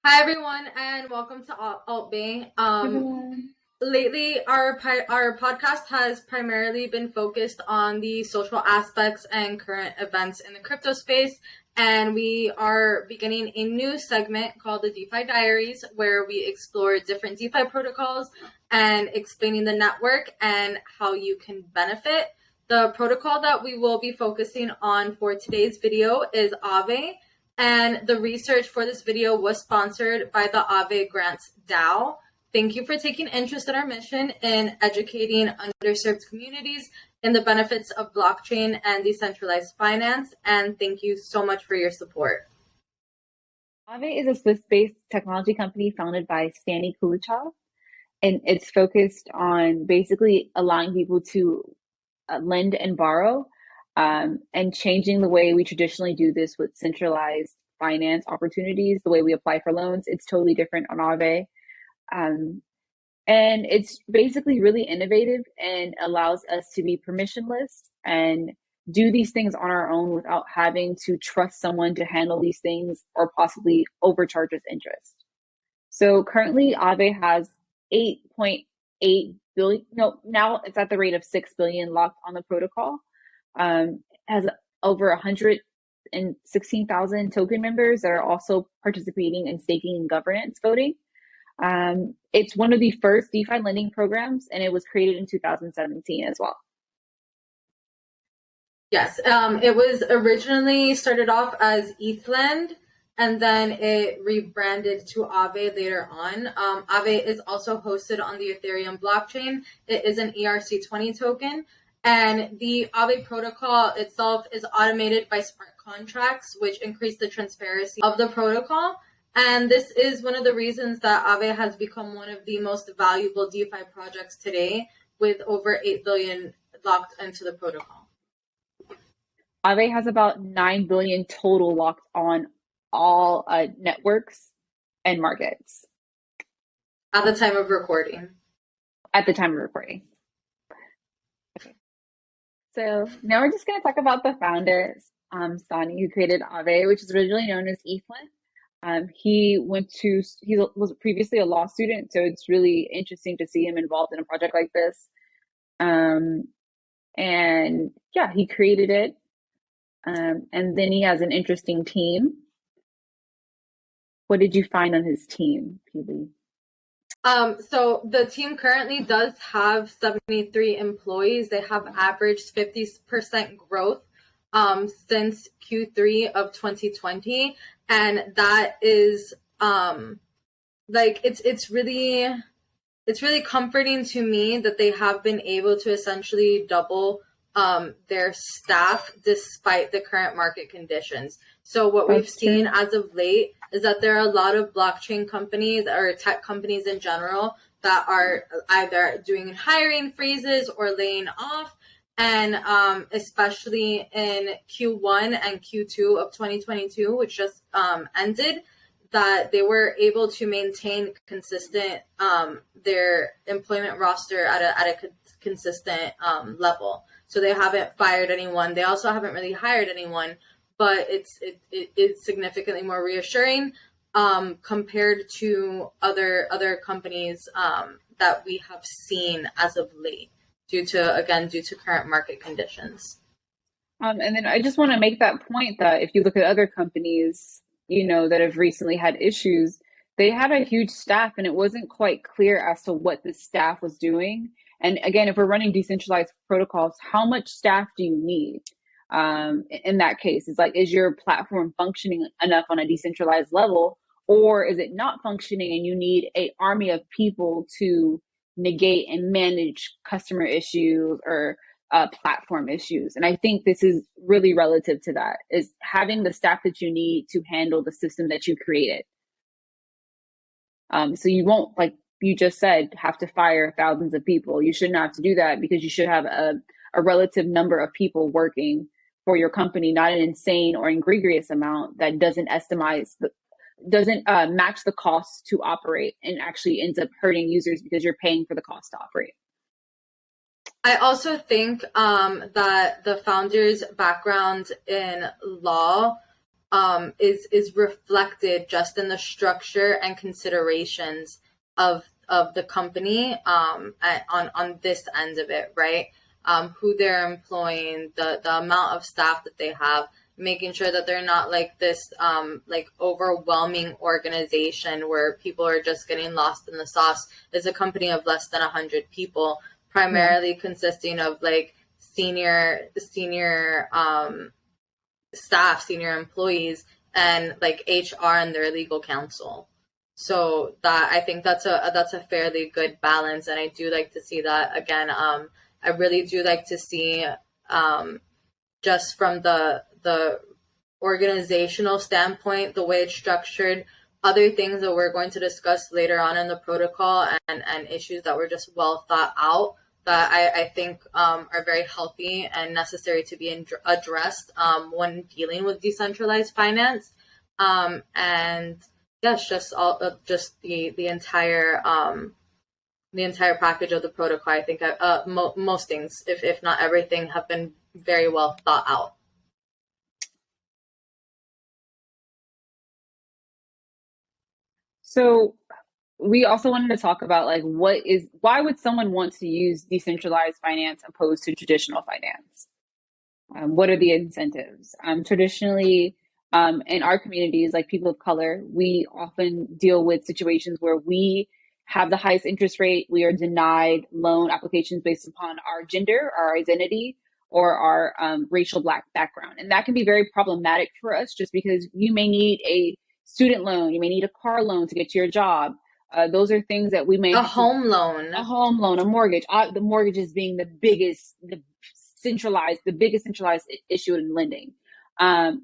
Hi everyone, and welcome to Alt Bay. Everyone. Lately, our podcast has primarily been focused on the social aspects and current events in the crypto space, and we are beginning a new segment called the DeFi Diaries, where we explore different DeFi protocols and explaining the network and how you can benefit. The protocol that we will be focusing on for today's video is Aave. And the research for this video was sponsored by the Aave Grant DAO. Thank you for taking interest in our mission in educating underserved communities in the benefits of blockchain and decentralized finance. And thank you so much for your support. Aave is a Swiss-based technology company founded by Stanley Kulichov, and it's focused on basically allowing people to lend and borrow, and changing the way we traditionally do this with centralized finance opportunities, the way we apply for loans. It's totally different on Aave. And it's basically really innovative and allows us to be permissionless and do these things on our own without having to trust someone to handle these things or possibly overcharge us interest. So currently Aave has 8.8 billion, no, now it's at the rate of 6 billion locked on the protocol. Has over 116,000 token members that are also participating in staking and governance voting. It's one of the first DeFi lending programs, and it was created in 2017 as well. Yes, it was originally started off as ETHLend, and then it rebranded to Aave later on. Aave is also hosted on the Ethereum blockchain. It is an ERC20 token, and the Aave protocol itself is automated by smart contracts, which increase the transparency of the protocol. And this is one of the reasons that Aave has become one of the most valuable DeFi projects today, with over 8 billion locked into the protocol. Aave has about 9 billion total locked on all networks and markets. At the time of recording. At the time of recording. Okay. So now we're just going to talk about the founder, Sani, who created Aave, which is originally known as ETHLend. He was previously a law student, so it's really interesting to see him involved in a project like this. And yeah, he created it. And then he has an interesting team. What did you find on his team, Peely? So the team currently does have 73 employees. They have averaged 50% growth since Q3 of 2020, and that is it's really comforting to me that they have been able to essentially double their staff despite the current market conditions. So what we've seen as of late is that there are a lot of blockchain companies or tech companies in general that are either doing hiring freezes or laying off. And especially in Q1 and Q2 of 2022, which just ended, that they were able to maintain consistent their employment roster at a consistent level. So they haven't fired anyone. They also haven't really hired anyone, but it's significantly more reassuring compared to other companies that we have seen as of late, due to current market conditions. And then I just want to make that point that if you look at other companies, that have recently had issues, they had a huge staff, and it wasn't quite clear as to what the staff was doing. And again, if we're running decentralized protocols, how much staff do you need? In that case, it's like, is your platform functioning enough on a decentralized level, or is it not functioning and you need an army of people to negate and manage customer issues or platform issues? And I think this is really relative to that, is having the staff that you need to handle the system that you created. So you won't, like you just said, have to fire thousands of people. You shouldn't have to do that, because you should have a relative number of people working for your company, not an insane or egregious amount that doesn't match the cost to operate and actually ends up hurting users because you're paying for the cost to operate. I also think that the founder's background in law is reflected just in the structure and considerations of the company on this end of it, right? Who they're employing, the amount of staff that they have, making sure that they're not like this like overwhelming organization where people are just getting lost in the sauce. It's a company of less than 100 people, primarily consisting of like senior staff, senior employees, and like HR and their legal counsel. So that, I think that's a fairly good balance, and I do like to see that again. I really do like to see just from the organizational standpoint, the way it's structured, other things that we're going to discuss later on in the protocol, and issues that were just well thought out, that I think are very healthy and necessary to be addressed when dealing with decentralized finance. And yes, just the entire package of the protocol. I think most things, if not everything, have been very well thought out. So we also wanted to talk about like why would someone want to use decentralized finance opposed to traditional finance? What are the incentives? Traditionally, in our communities, like people of color, we often deal with situations where we have the highest interest rate. We are denied loan applications based upon our gender, our identity, or our racial Black background. And that can be very problematic for us, just because you may need a student loan, you may need a car loan to get to your job. Those are things that we may home loan, a mortgage. The mortgages being the biggest centralized issue in lending.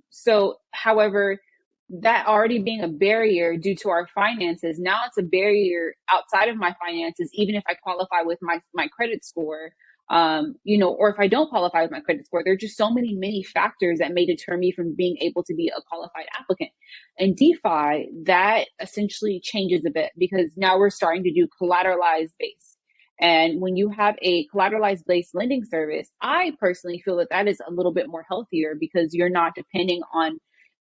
So, however, that already being a barrier due to our finances, now it's a barrier outside of my finances, even if I qualify with my credit score, or if I don't qualify with my credit score. There are just so many factors that may deter me from being able to be a qualified applicant. And DeFi, that essentially changes a bit, because now we're starting to do collateralized based. And when you have a collateralized based lending service, I personally feel that is a little bit more healthier, because you're not depending on,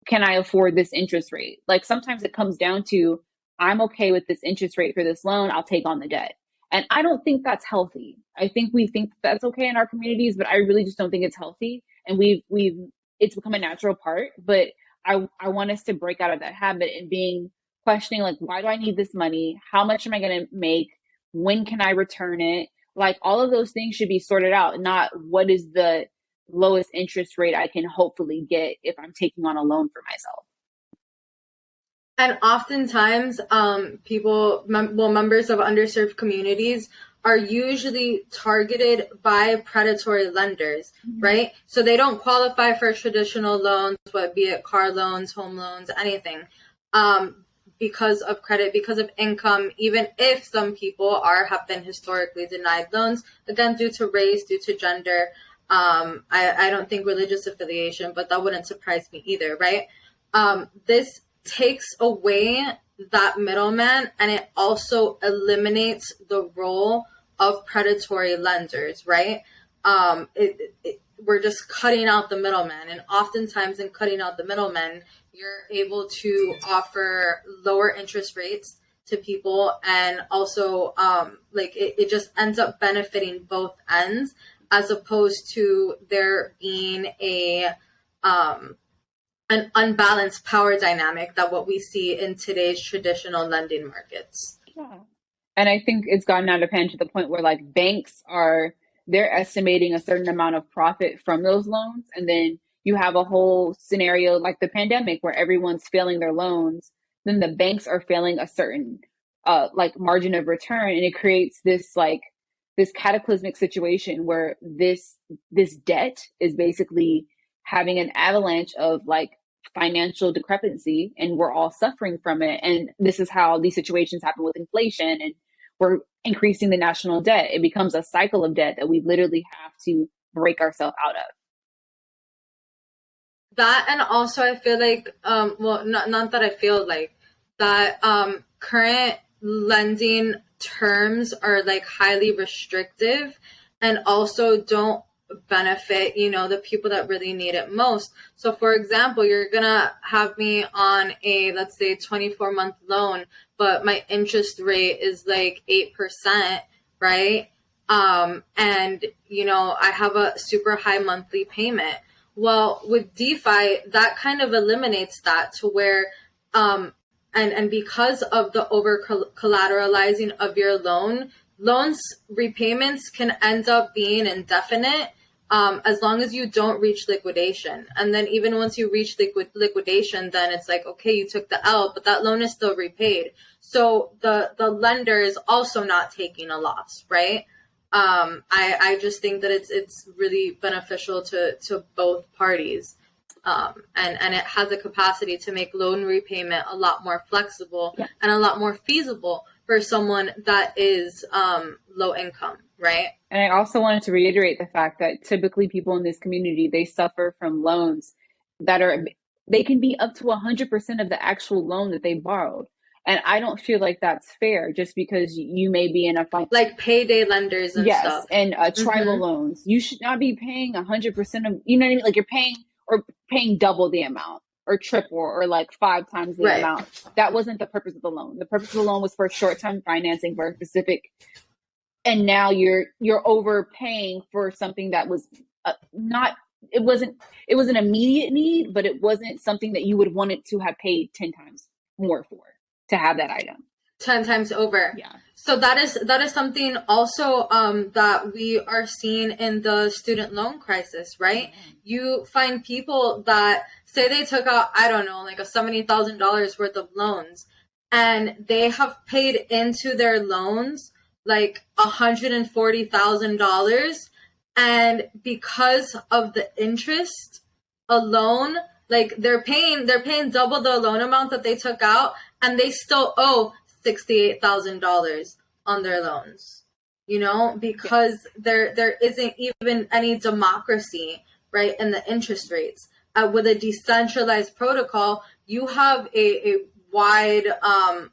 can I afford this interest rate? Like sometimes it comes down to, I'm okay with this interest rate for this loan, I'll take on the debt. And I don't think that's healthy. I think we think that's okay in our communities, but I really just don't think it's healthy. And it's become a natural part, but I want us to break out of that habit and questioning, like, why do I need this money? How much am I going to make? When can I return it? Like, all of those things should be sorted out, not what is the lowest interest rate I can hopefully get if I'm taking on a loan for myself. And oftentimes, members of underserved communities are usually targeted by predatory lenders, right? So they don't qualify for traditional loans, be it car loans, home loans, anything, because of credit, because of income, even if some people have been historically denied loans, again, due to race, due to gender. I don't think religious affiliation, but that wouldn't surprise me either, right? This takes away that middleman, and it also eliminates the role of predatory lenders, right? We're just cutting out the middleman, and oftentimes in cutting out the middleman, you're able to offer lower interest rates to people, and also it just ends up benefiting both ends, as opposed to there being an unbalanced power dynamic that what we see in today's traditional lending markets. Yeah. And I think it's gotten out of hand to the point where like banks they're estimating a certain amount of profit from those loans. And then you have a whole scenario like the pandemic where everyone's failing their loans. Then the banks are failing a certain margin of return. And it creates this cataclysmic situation where this debt is basically having an avalanche of like financial discrepancy, and we're all suffering from it. And this is how these situations happen with inflation, and we're increasing the national debt. It becomes a cycle of debt that we literally have to break ourselves out of. That, and also I feel like, not that I feel like that, current lending terms are like highly restrictive, and also don't benefit, the people that really need it most. So for example, you're gonna have me on a, let's say, 24-month loan, but my interest rate is like 8%, right? And I have a super high monthly payment. Well, with DeFi, that kind of eliminates that to where, and because of the over collateralizing of your loans repayments can end up being indefinite, as long as you don't reach liquidation. And then even once you reach liquidation, then it's like, okay, you took the L, but that loan is still repaid. So the lender is also not taking a loss, right? I just think that it's really beneficial to both parties. And it has the capacity to make loan repayment a lot more flexible and a lot more feasible for someone that is low income, right? And I also wanted to reiterate the fact that typically people in this community, they suffer from loans that they can be up to 100% of the actual loan that they borrowed. And I don't feel like that's fair just because you may be in a like payday lenders and stuff. And tribal loans. You should not be paying 100% of, you know what I mean? Like you're paying double the amount or triple or like 5 times the amount. That wasn't the purpose of the loan. The purpose of the loan was for short-term financing for a specific, and now you're overpaying for something that was it was an immediate need, but it wasn't something that you would want it to have paid 10 times more for to have that item. 10 times over. Yeah. So that is something also that we are seeing in the student loan crisis, right? You find people that say they took out, I don't know, like a $70,000 worth of loans, and they have paid into their loans like $140,000, and because of the interest alone, like they're paying double the loan amount that they took out, and they still owe $68,000 on their loans, because there isn't even any democracy, right, in the interest rates. With a decentralized protocol, you have a wide, a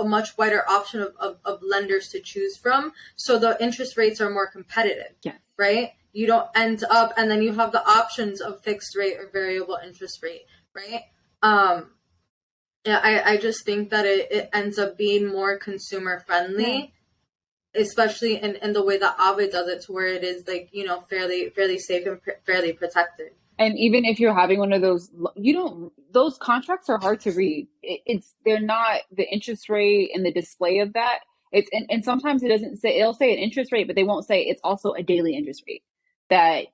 much wider option of lenders to choose from. So the interest rates are more competitive, right? You don't end up, and then you have the options of fixed rate or variable interest rate, right? I just think that it ends up being more consumer friendly, especially in the way that Aave does it, to where it is like, fairly safe and fairly protected. And even if you're having one of those, those contracts are hard to read. They're not the interest rate and the display of that. And sometimes it'll say an interest rate, but they won't say it's also a daily interest rate that,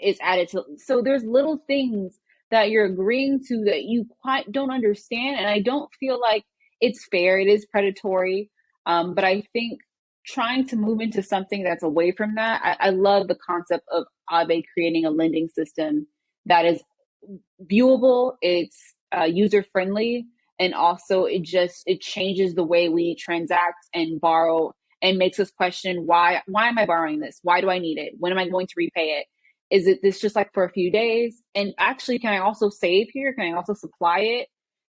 is added to. So there's little things that you're agreeing to that you quite don't understand. And I don't feel like it's fair. It is predatory. But I think trying to move into something that's away from that, I love the concept of Aave creating a lending system that is viewable, it's user friendly, and also it changes the way we transact and borrow and makes us question why am I borrowing this? Why do I need it? When am I going to repay it? Is it this just like for a few days? And actually, can I also save here? Can I also supply it?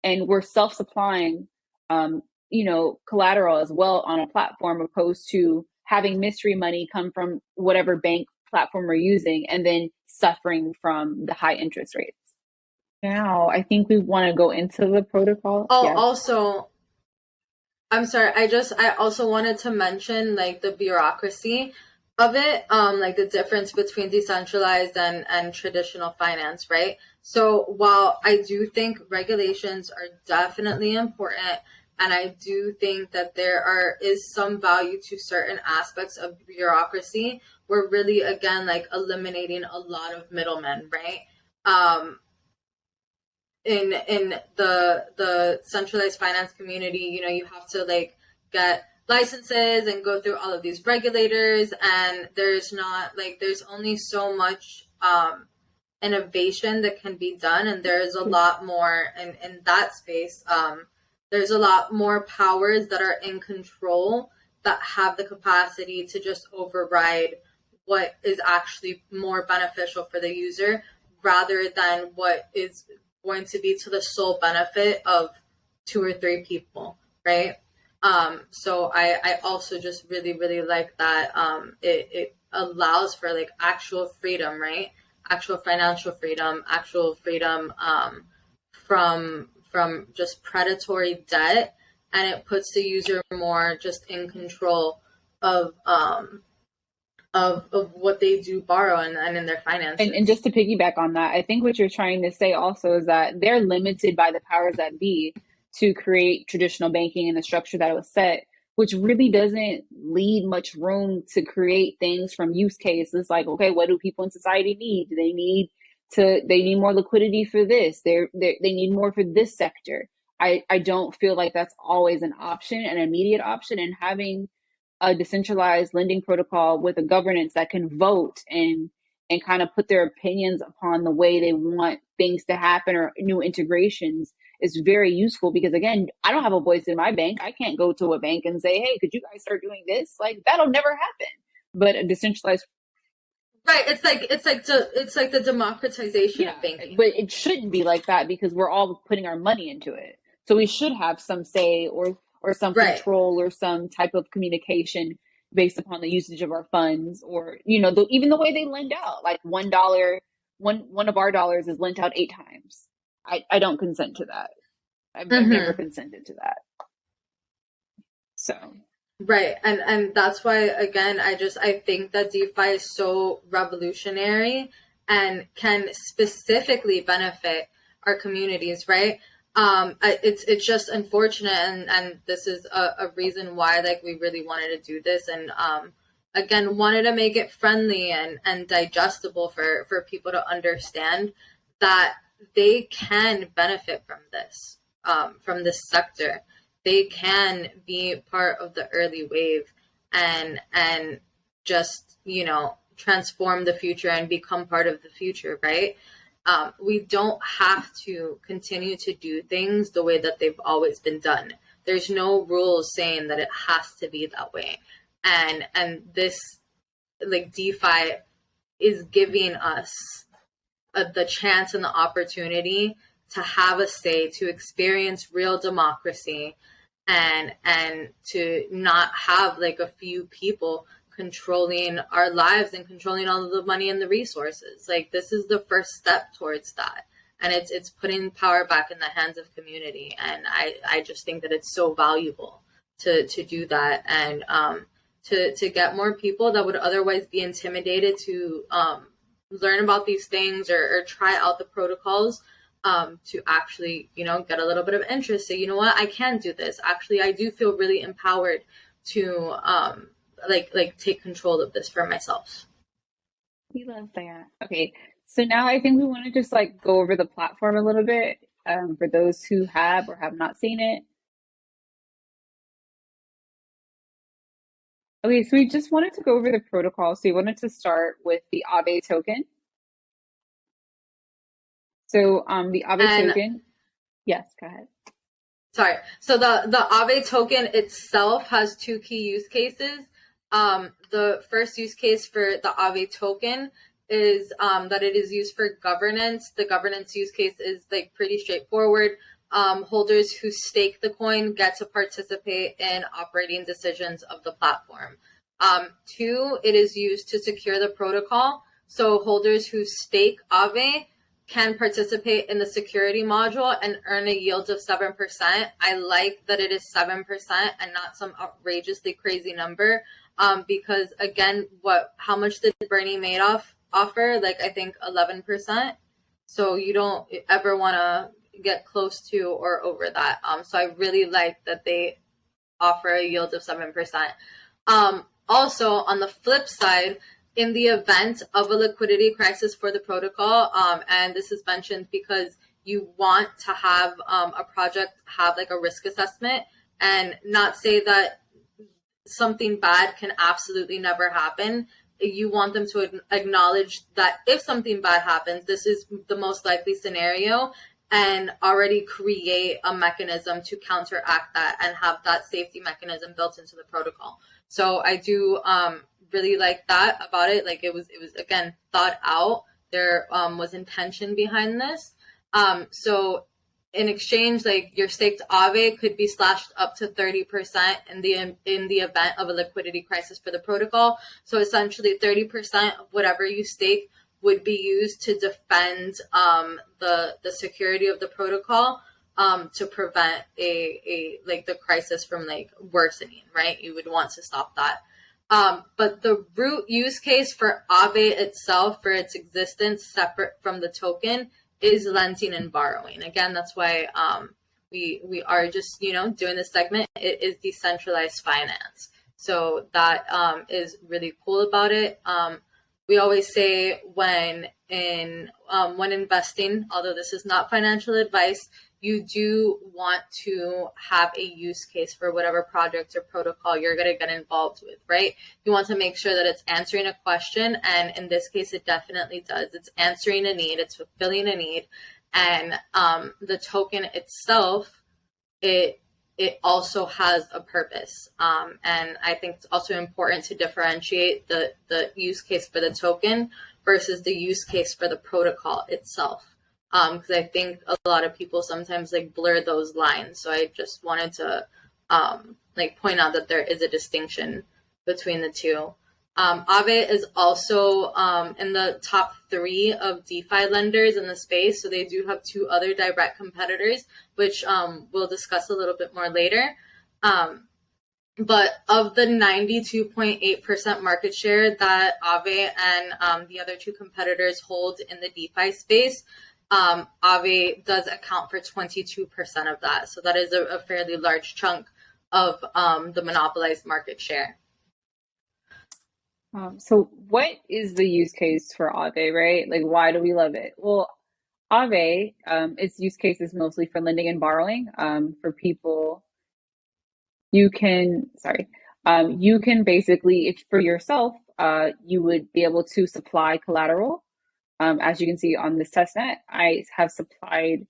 And we're self-supplying, collateral as well on a platform, opposed to having mystery money come from whatever bank platform we're using and then suffering from the high interest rates. Now, I think we want to go into the protocol. Also, I'm sorry. I also wanted to mention like the bureaucracy of it, like the difference between decentralized and traditional finance, right? So while I do think regulations are definitely important, and I do think that there is some value to certain aspects of bureaucracy, we're really, again, like eliminating a lot of middlemen, right? In the centralized finance community, you have to like get licenses and go through all of these regulators, and there's only so much innovation that can be done, and there's a lot more in that space. There's a lot more powers that are in control that have the capacity to just override what is actually more beneficial for the user, rather than what is going to be to the sole benefit of 2 or 3 people, right? So I also just really, really like that. It allows for like actual freedom, right? Actual financial freedom, actual freedom from just predatory debt, and it puts the user more just in control of what they do borrow and in their finances. And just to piggyback on that, I think what you're trying to say also is that they're limited by the powers that be to create traditional banking in the structure that was set, which really doesn't leave much room to create things from use cases like, okay, what do people in society need? Do they need more liquidity for this? They need more for this sector. I don't feel like that's always an option, an immediate option, and having a decentralized lending protocol with a governance that can vote and kind of put their opinions upon the way they want things to happen or new integrations is very useful, because again, I don't have a voice in my bank. I can't go to a bank and say, hey, could you guys start doing this? Like, that'll never happen. But a decentralized, right, it's like the democratization of banking. But it shouldn't be like that, because we're all putting our money into it. So we should have some say or some control or some type of communication based upon the usage of our funds, or even the way they lend out. Like $1, one of our dollars is lent out 8 times. I don't consent to that. I've never consented to that. So right, and that's why, again, I think that DeFi is so revolutionary and can specifically benefit our communities, right? It's just unfortunate, and this is a reason why like we really wanted to do this, and again wanted to make it friendly and digestible for people to understand that they can benefit from this sector. They can be part of the early wave and just transform the future and become part of the future, right? We don't have to continue to do things the way that they've always been done. There's no rules saying that it has to be that way. And this, like, DeFi is giving us the chance and the opportunity to have a say, to experience real democracy, and to not have like a few people controlling our lives and controlling all of the money and the resources. Like, this is the first step towards that, and it's putting power back in the hands of community. And I just think that it's so valuable to do that, and to get more people that would otherwise be intimidated to learn about these things or try out the protocols, to actually get a little bit of interest. So, you know what, I can do this. Actually, I do feel really empowered to like take control of this for myself. We love that. Okay, so now I think we want to just like go over the platform a little bit, for those who have or have not seen it. Okay, so we just wanted to go over the protocol. So we wanted to start with the Aave token. So the Aave token, yes, go ahead. Sorry. So the Aave token itself has 2 key use cases. The first use case for the Aave token is that it is used for governance. The governance use case is like pretty straightforward. Holders who stake the coin get to participate in operating decisions of the platform. 2, it is used to secure the protocol. So holders who stake Aave can participate in the security module and earn a yield of 7%. I like that it is 7% and not some outrageously crazy number, because again, how much did Bernie Madoff offer? Like, I think 11%. So you don't ever want to get close to or over that. So I really like that they offer a yield of 7%. Also, on the flip side, in the event of a liquidity crisis for the protocol, and this is mentioned because you want to have a project have like a risk assessment and not say that something bad can absolutely never happen. You want them to acknowledge that if something bad happens, this is the most likely scenario, and already create a mechanism to counteract that and have that safety mechanism built into the protocol. So I do really like that about it. Like, it was again thought out. There was intention behind this. So in exchange, like your staked Aave could be slashed up to 30% in the event of a liquidity crisis for the protocol. So essentially 30% of whatever you stake would be used to defend the security of the protocol, to prevent a like the crisis from like worsening, right? You would want to stop that. But the root use case for Aave itself, for its existence separate from the token, is lending and borrowing. Again, that's why we are just doing this segment. It is decentralized finance, so that is really cool about it. We always say when investing, although this is not financial advice, you do want to have a use case for whatever project or protocol you're going to get involved with, right? You want to make sure that it's answering a question, and in this case, it definitely does. It's answering a need, it's fulfilling a need, and the token itself, it also has a purpose. And I think it's also important to differentiate the use case for the token versus the use case for the protocol itself. Because I think a lot of people sometimes like blur those lines. So I just wanted to point out that there is a distinction between the two. Aave is also in the top 3 of DeFi lenders in the space. So they do have 2 other direct competitors, which we'll discuss a little bit more later. But of the 92.8% market share that Aave and the other 2 competitors hold in the DeFi space, Aave does account for 22% of that. So that is a fairly large chunk of the monopolized market share. So what is the use case for Aave, right? Like, why do we love it? Well, Aave, its use case is mostly for lending and borrowing. For people, you can basically, if for yourself, you would be able to supply collateral. As you can see on this testnet, I have supplied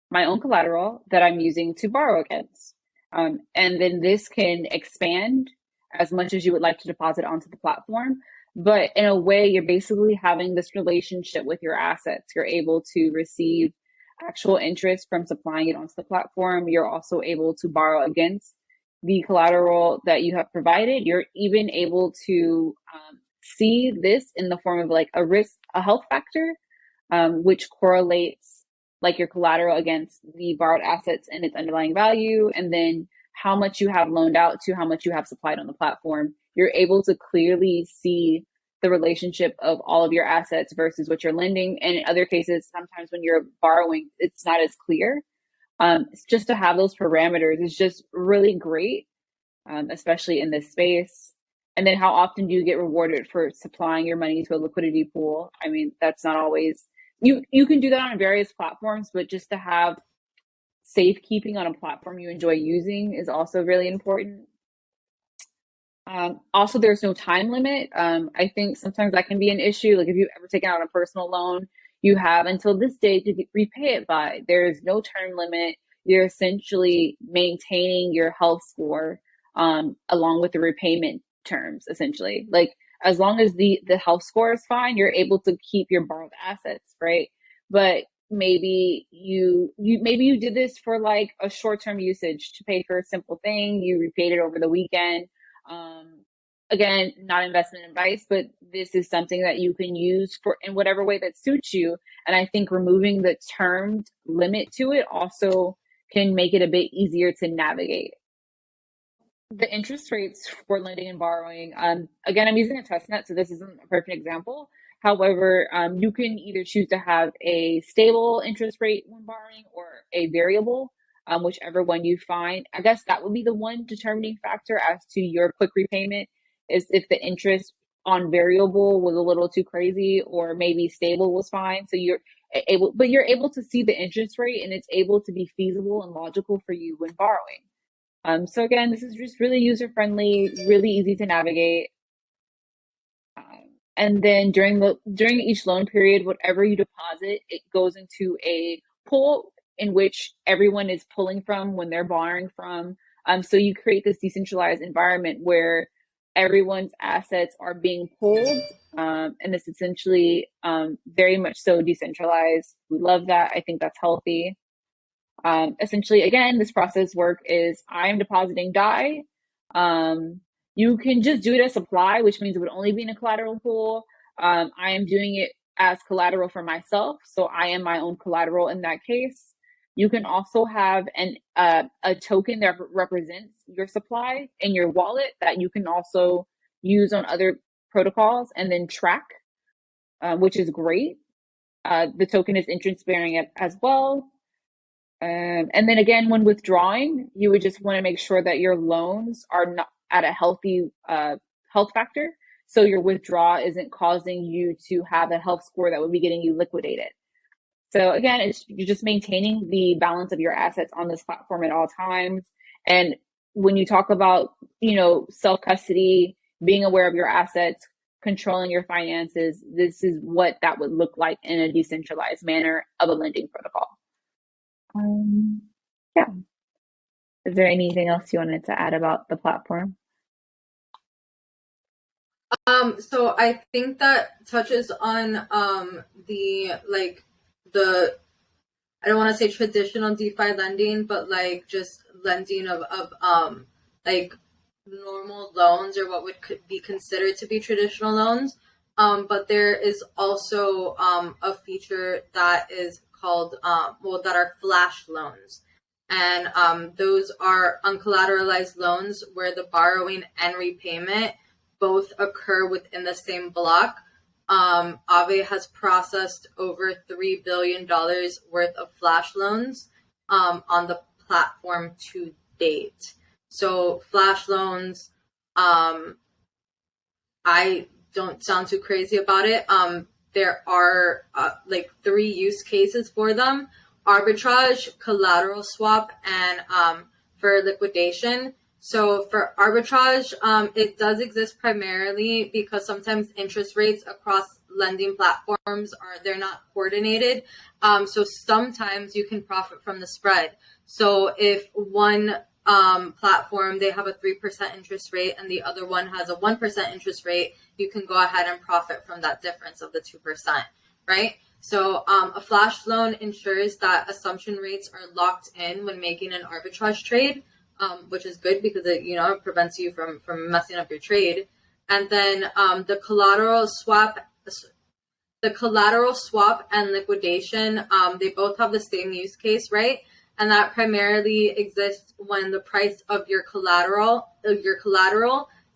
my own collateral that I'm using to borrow against. And then this can expand as much as you would like to deposit onto the platform. But in a way, you're basically having this relationship with your assets. You're able to receive actual interest from supplying it onto the platform. You're also able to borrow against the collateral that you have provided. You're even able to see this in the form of like a health factor, which correlates like your collateral against the borrowed assets and its underlying value, and then how much you have loaned out to how much you have supplied on the platform. You're able to clearly see the relationship of all of your assets versus what you're lending. And in other cases, sometimes when you're borrowing, it's not as clear. It's just to have those parameters is just really great, especially in this space. And then how often do you get rewarded for supplying your money to a liquidity pool? I mean, that's not always, you can do that on various platforms, but just to have safekeeping on a platform you enjoy using is also really important. Also, there's no time limit. I think sometimes that can be an issue. Like if you've ever taken out a personal loan, you have until this date to repay it by. There's no term limit. You're essentially maintaining your health score along with the repayment terms, essentially. Like as long as the health score is fine, you're able to keep your borrowed assets, right? But maybe you did this for like a short-term usage to pay for a simple thing. You repaid it over the weekend. Again, not investment advice, but this is something that you can use for in whatever way that suits you. And I think removing the termed limit to it also can make it a bit easier to navigate. The interest rates for lending and borrowing, again, I'm using a testnet, so this isn't a perfect example. However, you can either choose to have a stable interest rate when borrowing or a variable, whichever one you find. I guess that would be the one determining factor as to your quick repayment, is if the interest on variable was a little too crazy, or maybe stable was fine. So you're able to see the interest rate, and it's able to be feasible and logical for you when borrowing. So again, this is just really user friendly, really easy to navigate. And then during each loan period, whatever you deposit, it goes into a pool in which everyone is pulling from when they're borrowing from. So you create this decentralized environment where everyone's assets are being pulled, and it's essentially very much so decentralized. We love that. I think that's healthy. Essentially, again, this process work is I'm depositing DAI. You can just do it as supply, which means it would only be in a collateral pool. I am doing it as collateral for myself, so I am my own collateral in that case. You can also have a token that represents your supply in your wallet that you can also use on other protocols and then track, which is great. The token is interest bearing as well. And then again, when withdrawing, you would just want to make sure that your loans are not at a healthy health factor. So your withdrawal isn't causing you to have a health score that would be getting you liquidated. So again, you're just maintaining the balance of your assets on this platform at all times. And when you talk about, self-custody, being aware of your assets, controlling your finances, this is what that would look like in a decentralized manner of a lending protocol. Yeah. Is there anything else you wanted to add about the platform? So I think that touches on I don't want to say traditional DeFi lending, but like just lending of like normal loans or what would be considered to be traditional loans. But there is also a feature that is called that are flash loans. And those are uncollateralized loans where the borrowing and repayment both occur within the same block. Aave has processed over $3 billion worth of flash loans on the platform to date. So flash loans, I don't sound too crazy about it. There are like 3 use cases for them: arbitrage, collateral swap, and for liquidation. So for arbitrage, it does exist primarily because sometimes interest rates across lending platforms they're not coordinated. So sometimes you can profit from the spread. So if one platform, they have a 3% interest rate and the other one has a 1% interest rate, you can go ahead and profit from that difference of the 2%, right? So a flash loan ensures that assumption rates are locked in when making an arbitrage trade, which is good because it prevents you from messing up your trade. And then the collateral swap and liquidation, they both have the same use case, right? And that primarily exists when the price of your collateral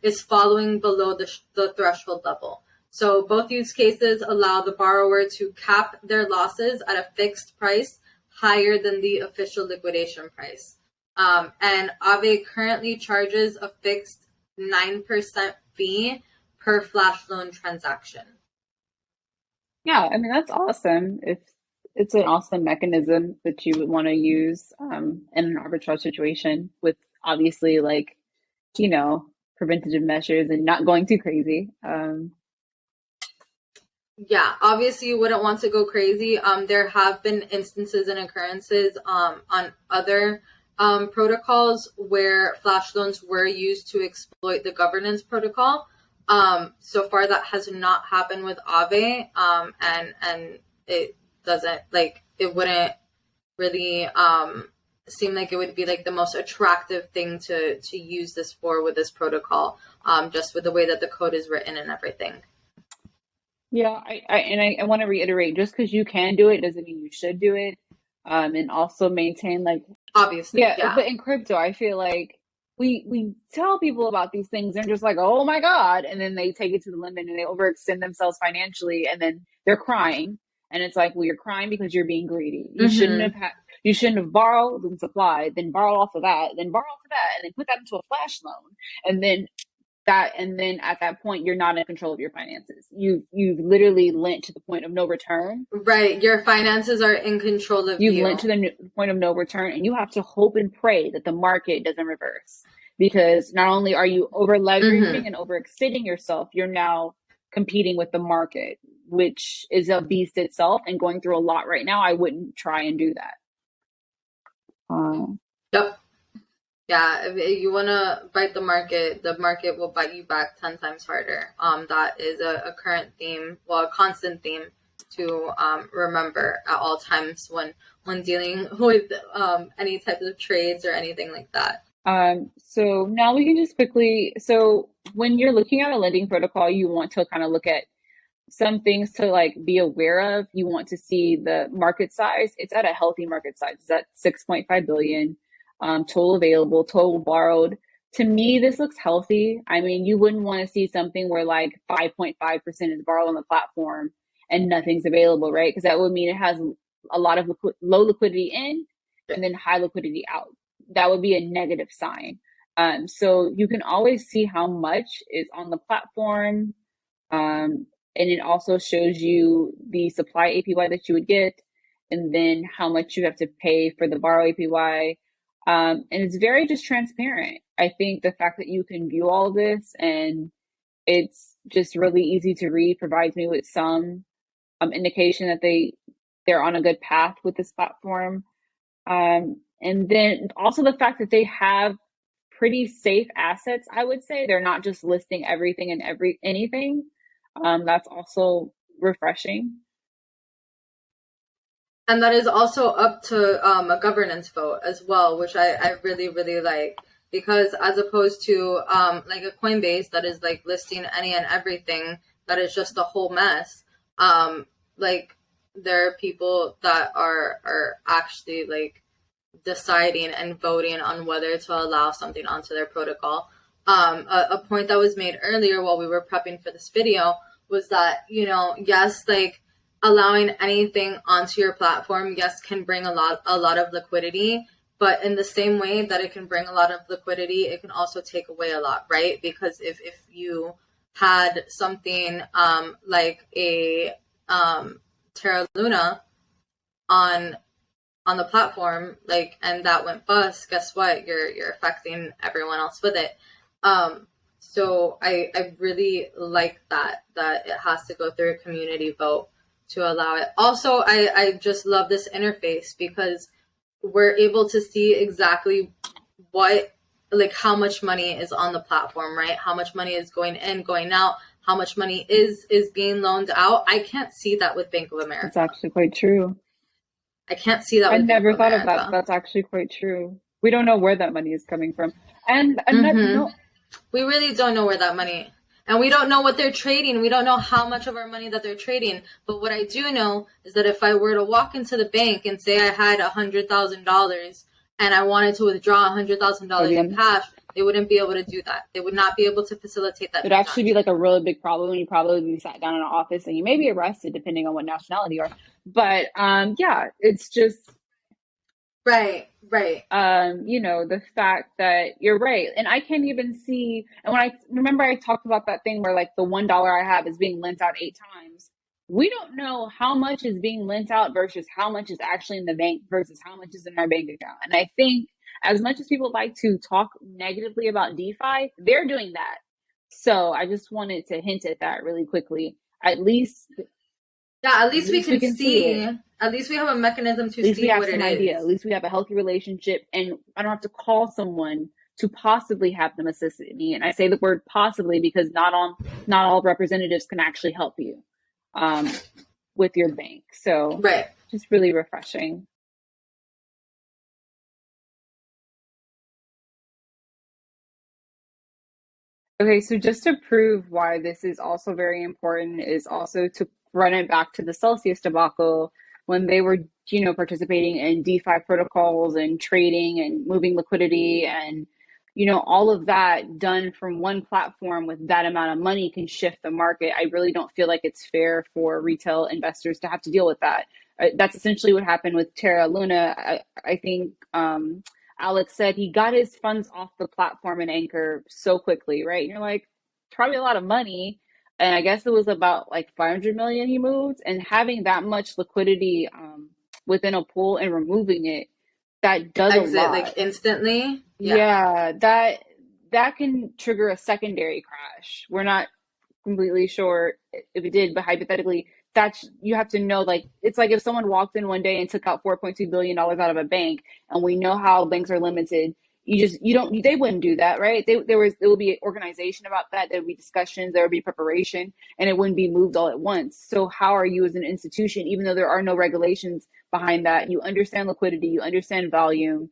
is falling below the threshold level. So both use cases allow the borrower to cap their losses at a fixed price higher than the official liquidation price. And Aave currently charges a fixed 9% fee per flash loan transaction. Yeah, I mean, that's awesome. It's an awesome mechanism that you would want to use in an arbitrage situation with obviously preventative measures and not going too crazy. Yeah, obviously you wouldn't want to go crazy. There have been instances and occurrences on other protocols where flash loans were used to exploit the governance protocol. So far that has not happened with Aave, and it doesn't it wouldn't really seem like it would be like the most attractive thing to use this for with this protocol, just with the way that the code is written and everything. Yeah, I want to reiterate, just because you can do it doesn't mean you should do it. And also maintain obviously, yeah. But in crypto, I feel like we tell people about these things and they're just like, oh my God, and then they take it to the limit and they overextend themselves financially, and then they're crying. And it's like, well, you're crying because you're being greedy. You shouldn't have borrowed and supplied, then borrow off of that, then borrow off of that, and then put that into a flash loan, and then at that point you're not in control of your finances. You've literally lent to the point of no return. Right, your finances are in control of you. You've lent to the point of no return, and you have to hope and pray that the market doesn't reverse, because not only are you over leveraging and overextending yourself, you're now competing with the market, which is a beast itself and going through a lot right now. I wouldn't try and do that. Yep. Yeah, if you want to bite the market will bite you back 10 times harder. That is a current theme, well, a constant theme to remember at all times when dealing with any type of trades or anything like that. So now we can just quickly, so when you're looking at a lending protocol, you want to kind of look at some things to like be aware of. You want to see the market size. It's at a healthy market size. It's at 6.5 billion, total available, total borrowed. To me, this looks healthy. I mean, you wouldn't want to see something where like 5.5% is borrowed on the platform and nothing's available, right? Because that would mean it has a lot of low liquidity in and then high liquidity out. That would be a negative sign. So you can always see how much is on the platform. And it also shows you the supply APY that you would get, and then how much you have to pay for the borrow APY. And it's very just transparent. I think the fact that you can view all this and it's just really easy to read provides me with some indication that they're on a good path with this platform. And then also the fact that they have pretty safe assets, I would say. They're not just listing everything and anything. That's also refreshing. And that is also up to a governance vote as well, which I really, really like. Because as opposed to like a Coinbase that is like listing any and everything, that is just a whole mess. Like there are people that are actually like deciding and voting on whether to allow something onto their protocol. A point that was made earlier while we were prepping for this video was that, you know, yes, like allowing anything onto your platform, yes, can bring a lot of liquidity. But in the same way that it can bring a lot of liquidity, it can also take away a lot, right? Because if you had something like a Terra Luna on the platform, like, and that went bust, guess what? You're affecting everyone else with it. So I really like that it has to go through a community vote to allow it. Also, I just love this interface because we're able to see exactly what, like how much money is on the platform, right? How much money is going in, going out, how much money is being loaned out. I can't see that with Bank of America. It's actually quite true. I can't see that. I never thought of that. That's actually quite true. We don't know where that money is coming from. And we really don't know where that money, and we don't know what they're trading. We don't know how much of our money that they're trading. But what I do know is that if I were to walk into the bank and say I had $100,000 and I wanted to withdraw $100,000 in cash, they wouldn't be able to do that. They would not be able to facilitate that. It'd actually be like a really big problem. You probably be sat down in an office and you may be arrested depending on what nationality you are. But yeah, it's just right. You know, the fact that you're right. And I can't even see, and when I remember I talked about that thing where like the $1 I have is being lent out 8 times. We don't know how much is being lent out versus how much is actually in the bank versus how much is in our bank account. And I think as much as people like to talk negatively about DeFi, they're doing that. So I just wanted to hint at that really quickly. At least we can see. At least we have a mechanism to see what it is. At least we have some idea. At least we have a healthy relationship, and I don't have to call someone to possibly have them assist me. And I say the word possibly because not all representatives can actually help you with your bank. So just really refreshing. Okay, so just to prove why this is also very important is also to run it back to the Celsius debacle when they were, you know, participating in DeFi protocols and trading and moving liquidity and, you know, all of that done from one platform with that amount of money can shift the market. I really don't feel like it's fair for retail investors to have to deal with that. That's essentially what happened with Terra Luna. I think Alex said he got his funds off the platform and Anchor so quickly, right? And you're like, probably a lot of money. And I guess it was about like 500 million he moved, and having that much liquidity within a pool and removing it, that does exit, a lot. Like instantly. Yeah, that can trigger a secondary crash. We're not completely sure if it did, but hypothetically, you have to know, like, it's like if someone walked in one day and took out $4.2 billion out of a bank, and we know how banks are limited. they wouldn't do that, right? There will be organization about that. There would be discussions, there would be preparation, and it wouldn't be moved all at once. So how are you as an institution, even though there are no regulations behind that, you understand liquidity, you understand volume,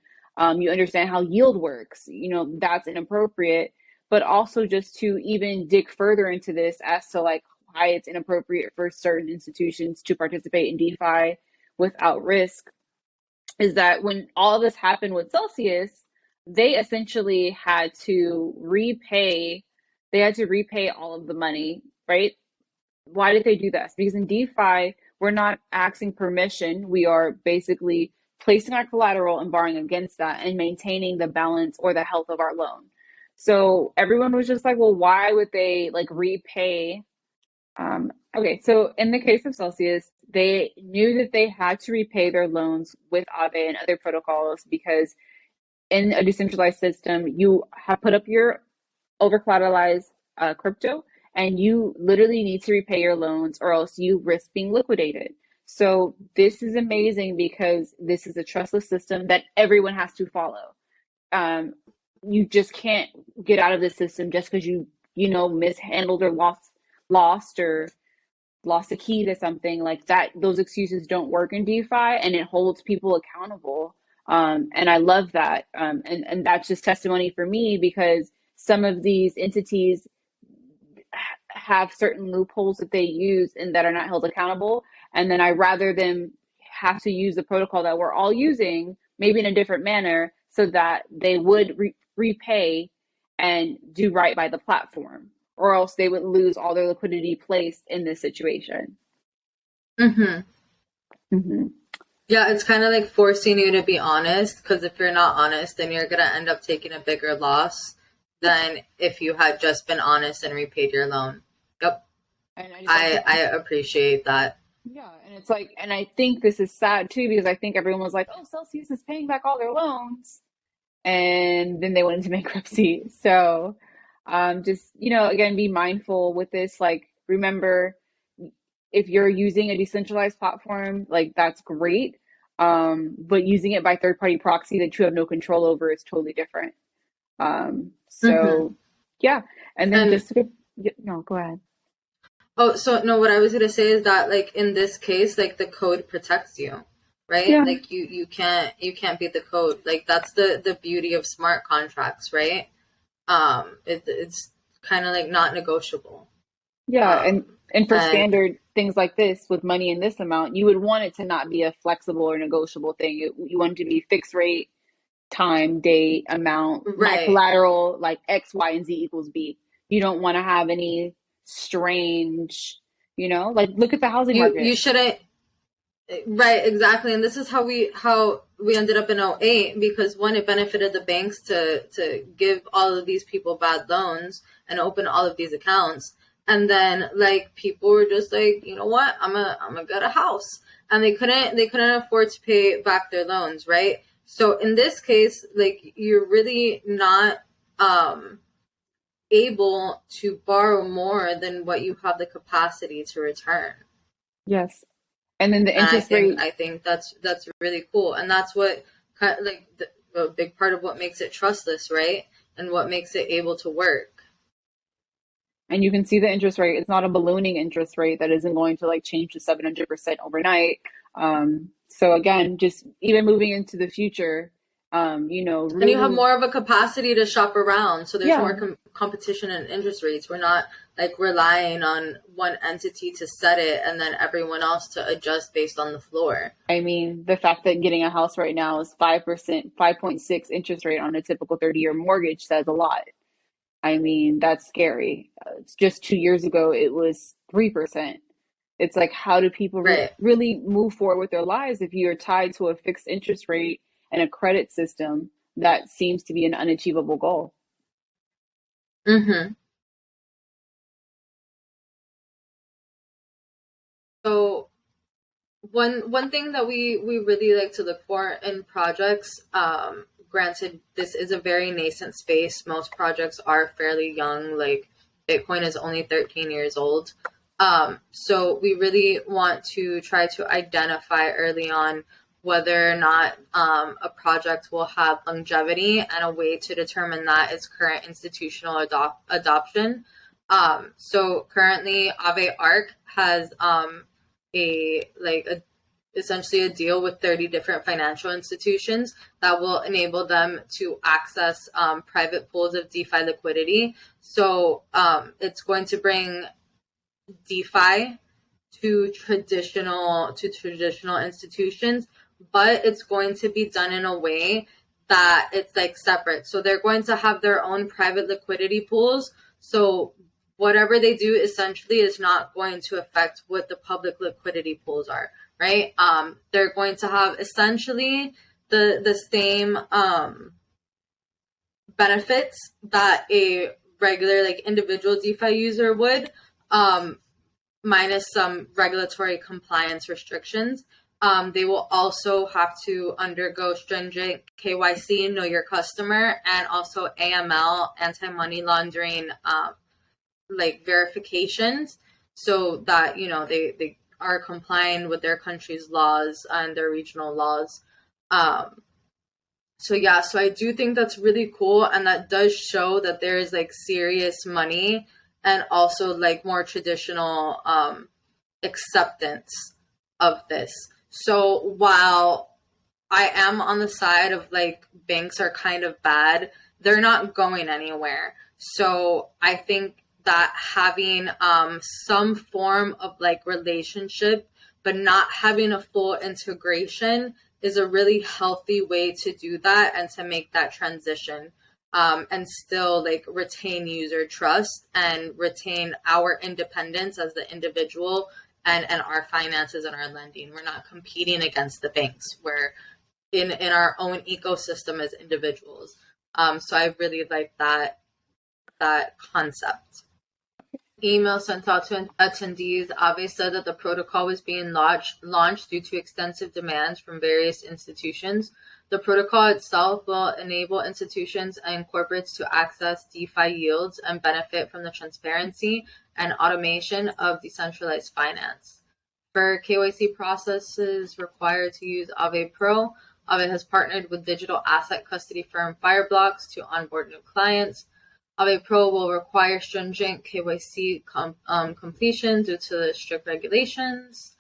you understand how yield works, that's inappropriate, but also just to even dig further into this as to like why it's inappropriate for certain institutions to participate in DeFi without risk, is that when all this happened with Celsius, they essentially had to repay all of the money, right? Why did they do this? Because in DeFi, we're not asking permission. We are basically placing our collateral and borrowing against that and maintaining the balance or the health of our loan. So everyone was just like, well, why would they like repay? Okay, so in the case of Celsius, they knew that they had to repay their loans with Aave and other protocols because in a decentralized system, you have put up your over collateralized crypto, and you literally need to repay your loans or else you risk being liquidated. So this is amazing because this is a trustless system that everyone has to follow. You just can't get out of this system just because you mishandled or lost a key to something like that. Those excuses don't work in DeFi, and it holds people accountable. And I love that. And that's just testimony for me because some of these entities have certain loopholes that they use and that are not held accountable. And then I rather them have to use the protocol that we're all using, maybe in a different manner, so that they would repay and do right by the platform, or else they would lose all their liquidity placed in this situation. Yeah, it's kind of like forcing you to be honest, because if you're not honest, then you're going to end up taking a bigger loss than if you had just been honest and repaid your loan. Yep. And I appreciate that. Yeah, and it's like, and I think this is sad too, because I think everyone was like, oh, Celsius is paying back all their loans. And then they went into bankruptcy. So just, again, be mindful with this. Like, remember, if you're using a decentralized platform, like that's great. But using it by third-party proxy that you have no control over is totally different. Yeah. And then go ahead. Oh, so no, what I was going to say is that like in this case, like the code protects you, right? Yeah. Like you can't beat the code. Like that's the beauty of smart contracts, right? It's kind of like not negotiable. Yeah. And for standard things like this with money in this amount, you would want it to not be a flexible or negotiable thing. You want it to be fixed rate, time, date, amount, my collateral, like X, Y, and Z equals B. You don't want to have any strange, like look at the housing market. You shouldn't. Right, exactly. And this is how we ended up in 2008, because one, it benefited the banks to give all of these people bad loans and open all of these accounts. And then like people were just like, you know what, I'm gonna get a house. And they couldn't afford to pay back their loans, right? So in this case, like you're really not able to borrow more than what you have the capacity to return. Yes. And then the interest rate. I think that's really cool. And that's what like a big part of what makes it trustless, right? And what makes it able to work. And you can see the interest rate. It's not a ballooning interest rate that isn't going to like change to 700% overnight. So again, just even moving into the future, really... And you have more of a capacity to shop around. So there's more competition in interest rates. We're not like relying on one entity to set it and then everyone else to adjust based on the floor. I mean, the fact that getting a house right now is 5%, 5.6 interest rate on a typical 30-year mortgage says a lot. I mean, that's scary. Just 2 years ago, it was 3%. It's like, how do people really move forward with their lives if you're tied to a fixed interest rate and a credit system that seems to be an unachievable goal? So one thing that we really like to look for in projects, granted, this is a very nascent space. Most projects are fairly young, like Bitcoin is only 13 years old. So we really want to try to identify early on whether or not a project will have longevity, and a way to determine that is current institutional adoption. So currently, Aave Arc has essentially a deal with 30 different financial institutions that will enable them to access private pools of DeFi liquidity. So it's going to bring DeFi to traditional institutions, but it's going to be done in a way that it's like separate. So they're going to have their own private liquidity pools. So whatever they do essentially is not going to affect what the public liquidity pools are, right? They're going to have essentially the same benefits that a regular like individual DeFi user would, minus some regulatory compliance restrictions. They will also have to undergo stringent KYC, know your customer, and also AML, anti-money laundering, like verifications, so that, you know, they are complying with their country's laws and their regional laws. So I do think that's really cool, and that does show that there is like serious money and also like more traditional acceptance of this. So while I am on the side of like banks are kind of bad, they're not going anywhere. So I think that having some form of like relationship, but not having a full integration, is a really healthy way to do that and to make that transition, and still like retain user trust and retain our independence as the individual, and our finances and our lending. We're not competing against the banks. We're in our own ecosystem as individuals. So I really like that concept. Email sent out to attendees, Aave said that the protocol was being launched due to extensive demands from various institutions. The protocol itself will enable institutions and corporates to access DeFi yields and benefit from the transparency and automation of decentralized finance. For KYC processes required to use Aave Pro, Aave has partnered with digital asset custody firm Fireblocks to onboard new clients. Aave Pro will require stringent KYC completion due to the strict regulations.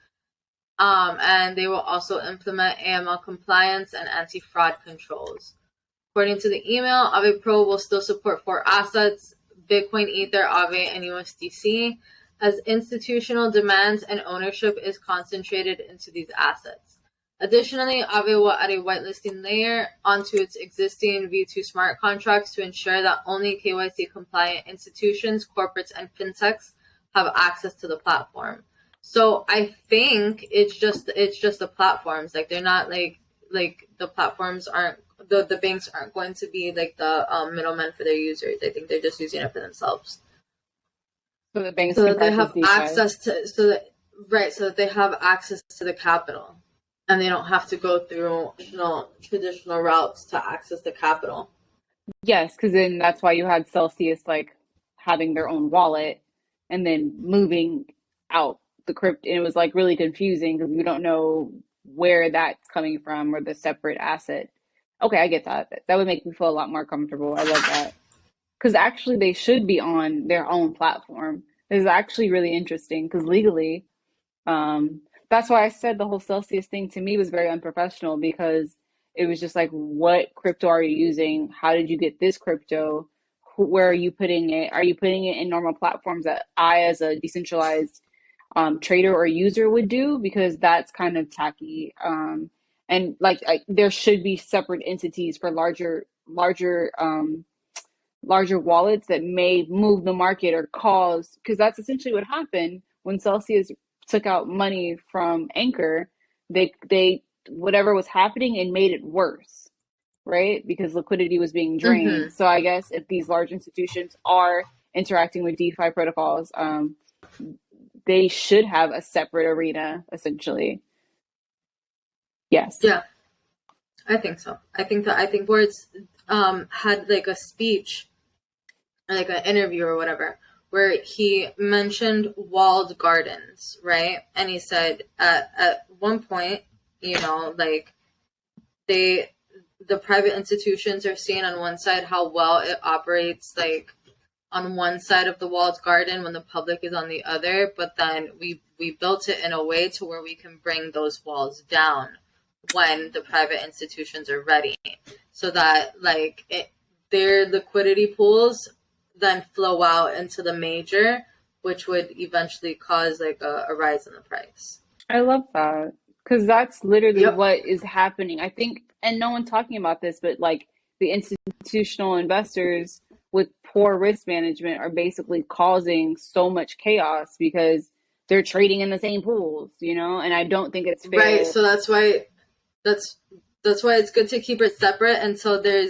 And they will also implement AML compliance and anti-fraud controls. According to the email, Aave Pro will still support 4 assets: Bitcoin, Ether, Aave, and USDC, as institutional demand and ownership is concentrated into these assets. Additionally, Aave will add a whitelisting layer onto its existing V2 smart contracts to ensure that only KYC compliant institutions, corporates, and fintechs have access to the platform. So I think it's just the platforms. Like, they're not like the platforms aren't, the banks aren't going to be like the middlemen for their users. I think they're just using it for themselves. So the banks so can that they have DeFi. access to so that they have access to the capital, and they don't have to go through traditional routes to access the capital. Yes, because then that's why you had Celsius like having their own wallet and then moving out the crypto. And it was like really confusing because we don't know where that's coming from or the separate asset. Okay, I get that. That would make me feel a lot more comfortable. I love that. Because actually, they should be on their own platform. It's actually really interesting because legally, that's why I said the whole Celsius thing to me was very unprofessional, because it was just like, what crypto are you using? How did you get this crypto? Where are you putting it? Are you putting it in normal platforms that I, as a decentralized trader or user, would do? Because that's kind of tacky. And like, there should be separate entities for larger wallets that may move the market or cause, because that's essentially what happened when Celsius took out money from Anchor. They whatever was happening, and made it worse, right? Because liquidity was being drained. Mm-hmm. So I guess if these large institutions are interacting with DeFi protocols, they should have a separate arena, essentially. Yes. Yeah, I think so. I think Words had like a speech, or like an interview or whatever, where he mentioned walled gardens, right? And he said at one point you know, like the private institutions are seeing on one side how well it operates, like on one side of the walled garden when the public is on the other, but then we built it in a way to where we can bring those walls down when the private institutions are ready, so that like their liquidity pools then flow out into the major, which would eventually cause like a rise in the price. I love that because that's literally Yep. what is happening. I think, and no one's talking about this, but like the institutional investors with poor risk management are basically causing so much chaos because they're trading in the same pools, you know? And I don't think it's fair. Right. So that's why it's good to keep it separate until there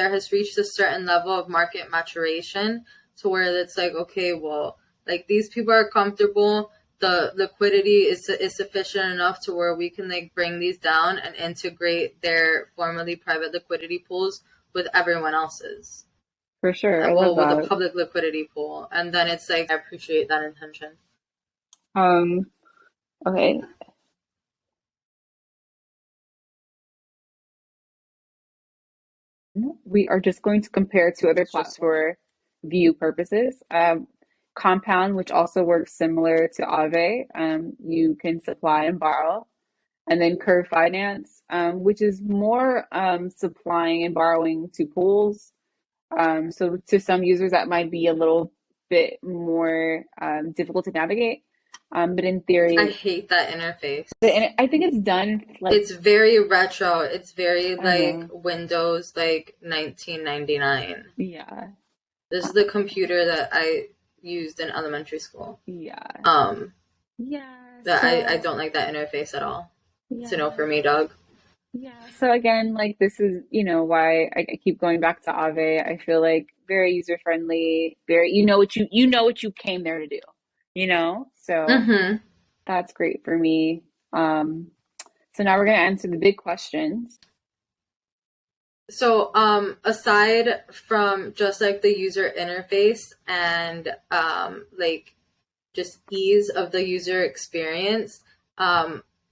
has reached a certain level of market maturation to where it's like, okay, well, like these people are comfortable. The liquidity is sufficient enough to where we can like bring these down and integrate their formerly private liquidity pools with everyone else's. For sure. I Well, love with a that. public liquidity pool. And then it's like, I appreciate that intention. Okay. We are just going to compare two other plots for view purposes. Compound, which also works similar to Aave, you can supply and borrow. And then Curve Finance, which is more supplying and borrowing to pools. So to some users, that might be a little bit more difficult to navigate. But in theory, I hate that interface. and I think it's done like it's very retro. It's very like Windows, like 1999. Yeah. This is the computer that I used in elementary school. Yeah. Yeah. I don't like that interface at all. Yeah. It's a no for me, dog. Yeah. So again, like this is, why I keep going back to Aave. I feel like very user friendly, very you know what you came there to do, So that's great for me. So now we're gonna answer the big questions. So aside from just like the user interface and like just ease of the user experience,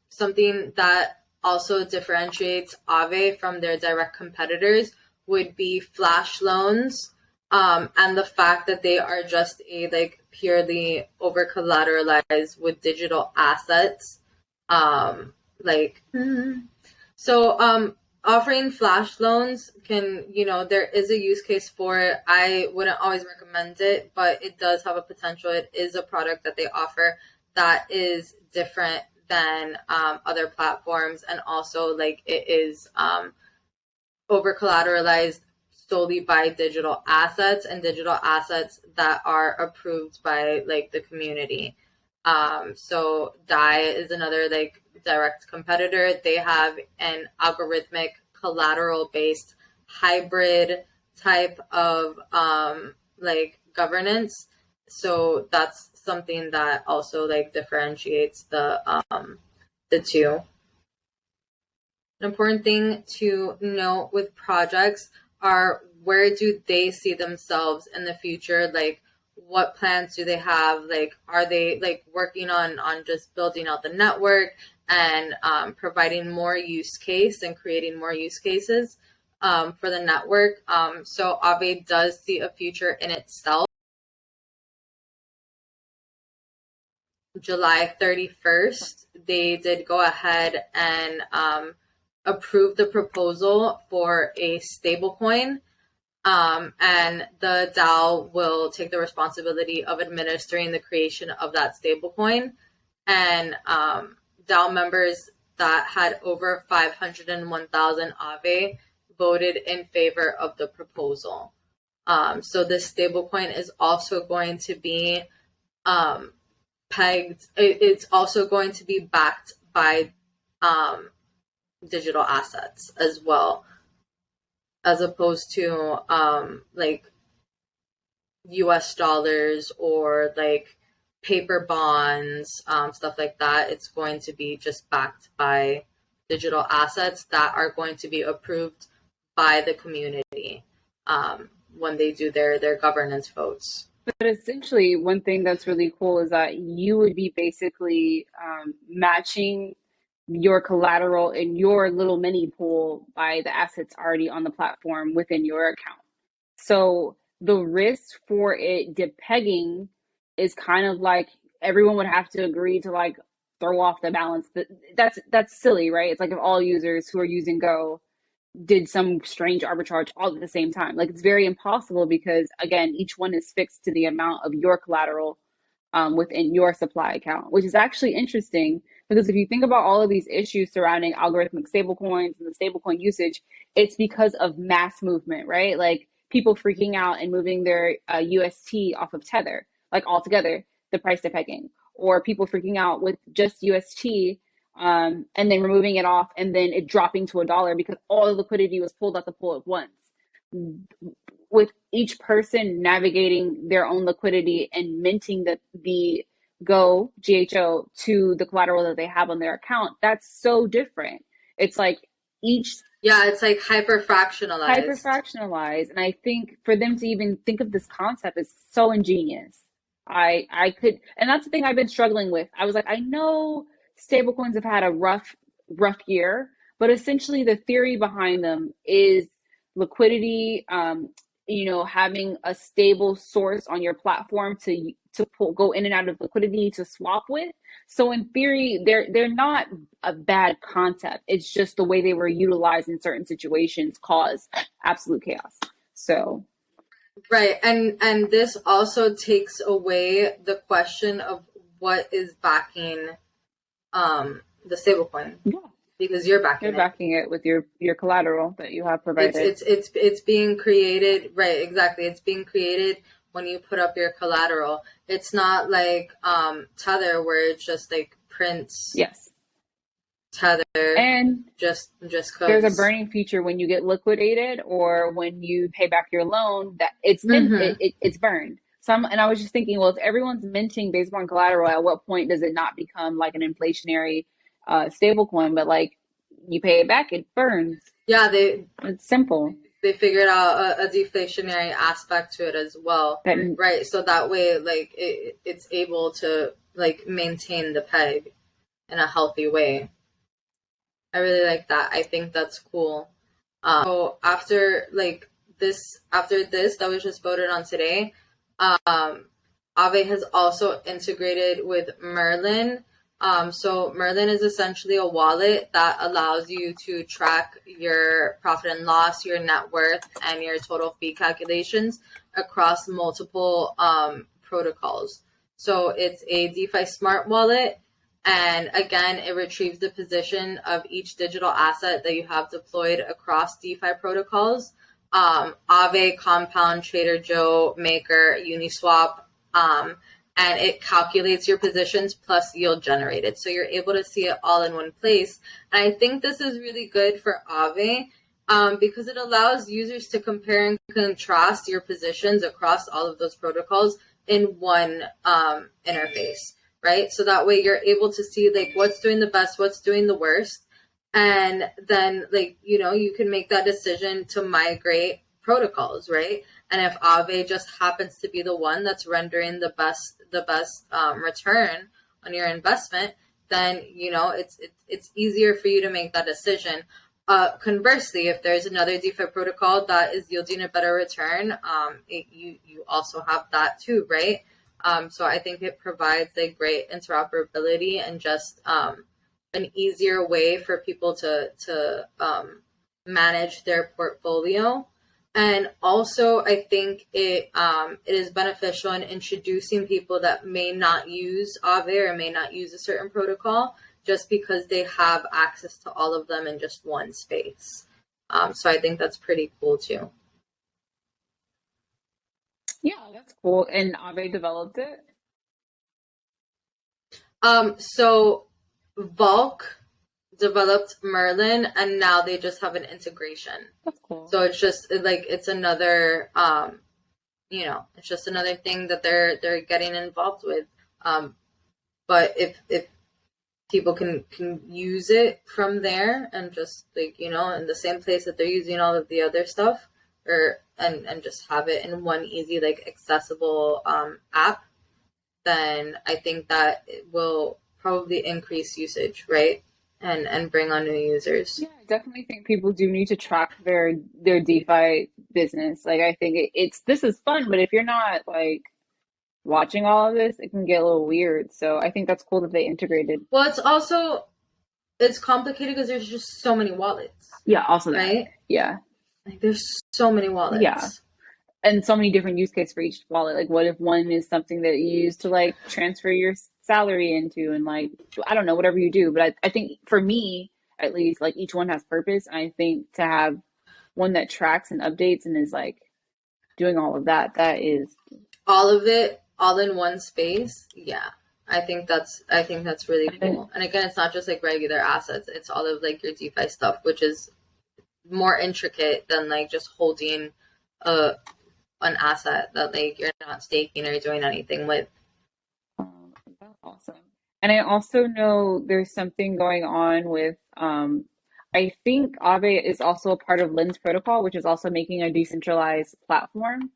something that also differentiates Aave from their direct competitors would be flash loans, and the fact that they are just a like purely over collateralized with digital assets. Offering flash loans can, there is a use case for it. I wouldn't always recommend it, but it does have a potential. It is a product that they offer that is different than other platforms, and also like it is over collateralized solely by digital assets and digital assets that are approved by like the community. So DAI is another like direct competitor. They have an algorithmic collateral based hybrid type of like governance. So that's something that also like differentiates the two. An important thing to note with projects are where do they see themselves in the future? Like what plans do they have? Like, are they like working on just building out the network and providing more use case and creating more use cases for the network? So Aave does see a future in itself. July 31st, they did go ahead and approve the proposal for a stablecoin. And the DAO will take the responsibility of administering the creation of that stablecoin. And DAO members that had over 501,000 Aave voted in favor of the proposal. So this stablecoin is also going to be pegged. It's also going to be backed by digital assets as well, as opposed to like US dollars or like paper bonds, stuff like that. It's going to be just backed by digital assets that are going to be approved by the community when they do their governance votes. But essentially, one thing that's really cool is that you would be basically matching your collateral in your little mini pool by the assets already on the platform within your account. So the risk for it depegging is kind of like everyone would have to agree to like throw off the balance. That's silly, right? It's like if all users who are using Go did some strange arbitrage all at the same time. Like it's very impossible because again, each one is fixed to the amount of your collateral within your supply account, which is actually interesting because if you think about all of these issues surrounding algorithmic stablecoins and the stablecoin usage, it's because of mass movement, right? Like people freaking out and moving their UST off of Tether, like altogether, the price depegging, or people freaking out with just UST and then removing it off and then it dropping to $1 because all the liquidity was pulled out the pool at once. With each person navigating their own liquidity and minting the Go GHO to the collateral that they have on their account, that's so different. It's like each it's like hyper fractionalized. And I think for them to even think of this concept is so ingenious. I could, and that's the thing I've been struggling with. I was like, I know stablecoins have had a rough year, but essentially the theory behind them is liquidity, having a stable source on your platform to go in and out of liquidity to swap with. So in theory, they're not a bad concept. It's just the way they were utilized in certain situations caused absolute chaos. So right, and this also takes away the question of what is backing the stablecoin. Yeah. Because you're backing it with your collateral that you have provided. It's being created, right? Exactly. It's being created when you put up your collateral. It's not like Tether where it's just like prints. Yes. Tether and just cause. There's a burning feature when you get liquidated or when you pay back your loan that it's it's burned. And I was just thinking, well, if everyone's minting based on collateral, at what point does it not become like an inflationary stable coin? But like you pay it back, it burns. Yeah, it's simple. They figured out a deflationary aspect to it as well, right? So that way, like it's able to like maintain the peg in a healthy way. I really like that. I think that's cool. So after this that was just voted on today, Aave has also integrated with Merlin. So Merlin is essentially a wallet that allows you to track your profit and loss, your net worth, and your total fee calculations across multiple protocols. So it's a DeFi smart wallet. And again, it retrieves the position of each digital asset that you have deployed across DeFi protocols. Aave, Compound, Trader Joe, Maker, Uniswap, and it calculates your positions plus yield generated. So you're able to see it all in one place. And I think this is really good for Aave because it allows users to compare and contrast your positions across all of those protocols in one interface, right? So that way you're able to see like what's doing the best, what's doing the worst. And then you can make that decision to migrate protocols, right? And if Aave just happens to be the one that's rendering the best return on your investment, then it's easier for you to make that decision. Conversely, if there's another DeFi protocol that is yielding a better return, you also have that too, right? So I think it provides a great interoperability and just an easier way for people to manage their portfolio. And also, I think it is beneficial in introducing people that may not use Aave or may not use a certain protocol just because they have access to all of them in just one space. So I think that's pretty cool too. Yeah, that's cool. And Aave developed it? So Volk developed Merlin, and now they just have an integration. That's cool. So it's just like it's another, it's just another thing that they're getting involved with. But if people can use it from there and just in the same place that they're using all of the other stuff, and just have it in one easy accessible app, then I think that it will probably increase usage, right? and bring on new users. Yeah, I definitely think people do need to track their DeFi business. Like, I think this is fun, but if you're not like watching all of this, it can get a little weird. So I think that's cool that they integrated. Well, it's complicated because there's just so many wallets. Yeah, also that. Right? Yeah. Like, there's so many wallets. Yeah. And so many different use cases for each wallet. Like, what if one is something that you use to like transfer your salary into, and like, I don't know, whatever you do. But I think for me, at least, like, each one has purpose. And I think to have one that tracks and updates and is like doing all of that, that is all of it, all in one space. Yeah. I think that's really cool. And again, it's not just like regular assets. It's all of like your DeFi stuff, which is more intricate than like just holding an asset that like you're not staking or doing anything with. That's awesome. And I also know there's something going on with I think Aave is also a part of Lin's protocol, which is also making a decentralized platform,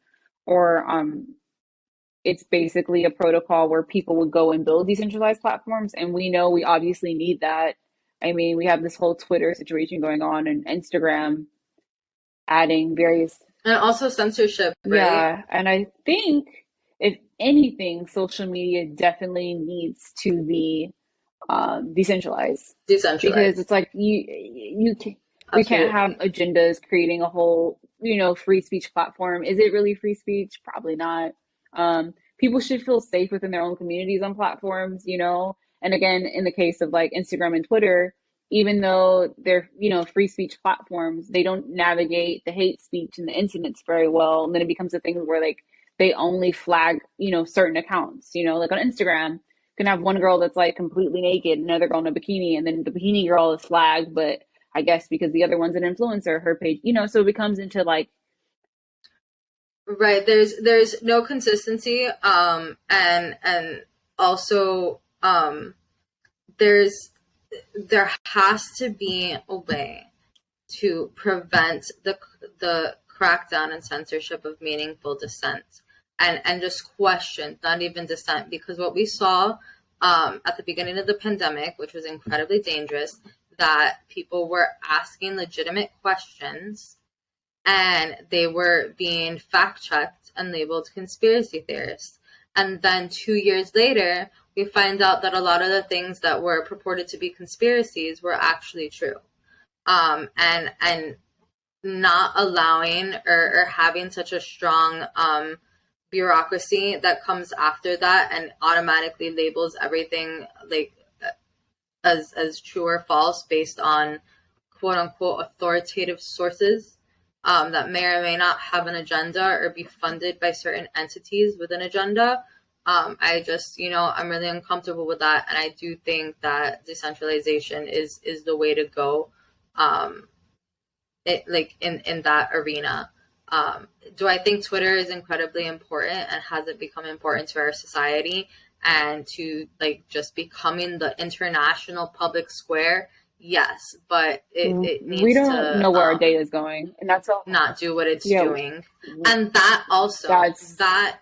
or it's basically a protocol where people would go and build decentralized platforms. And we know we obviously need that. I mean, we have this whole Twitter situation going on and Instagram adding various. And also censorship, right? Yeah. And I think if anything, social media definitely needs to be decentralized. Because it's like we can't have agendas creating a whole, free speech platform. Is it really free speech? Probably not. People should feel safe within their own communities on platforms, and again, in the case of like Instagram and Twitter, even though they're, free speech platforms, they don't navigate the hate speech and the incidents very well. And then it becomes a thing where like they only flag, certain accounts, like on Instagram, you can have one girl that's like completely naked, another girl in a bikini, and then the bikini girl is flagged, but I guess because the other one's an influencer, her page, so it becomes into like, right, there's no consistency, and also there has to be a way to prevent the crackdown and censorship of meaningful dissent and just question, not even dissent, because what we saw at the beginning of the pandemic, which was incredibly dangerous, that people were asking legitimate questions and they were being fact-checked and labeled conspiracy theorists. And then 2 years later, we find out that a lot of the things that were purported to be conspiracies were actually true. And not allowing or having such a strong bureaucracy that comes after that and automatically labels everything like as true or false based on quote unquote authoritative sources that may or may not have an agenda or be funded by certain entities with an agenda. I just, I'm really uncomfortable with that. And I do think that decentralization is the way to go in that arena. Do I think Twitter is incredibly important, and has it become important to our society and to like just becoming the international public square? Yes, but it needs to. We don't know where our data is going, and that's all. Not do what it's doing, and that also that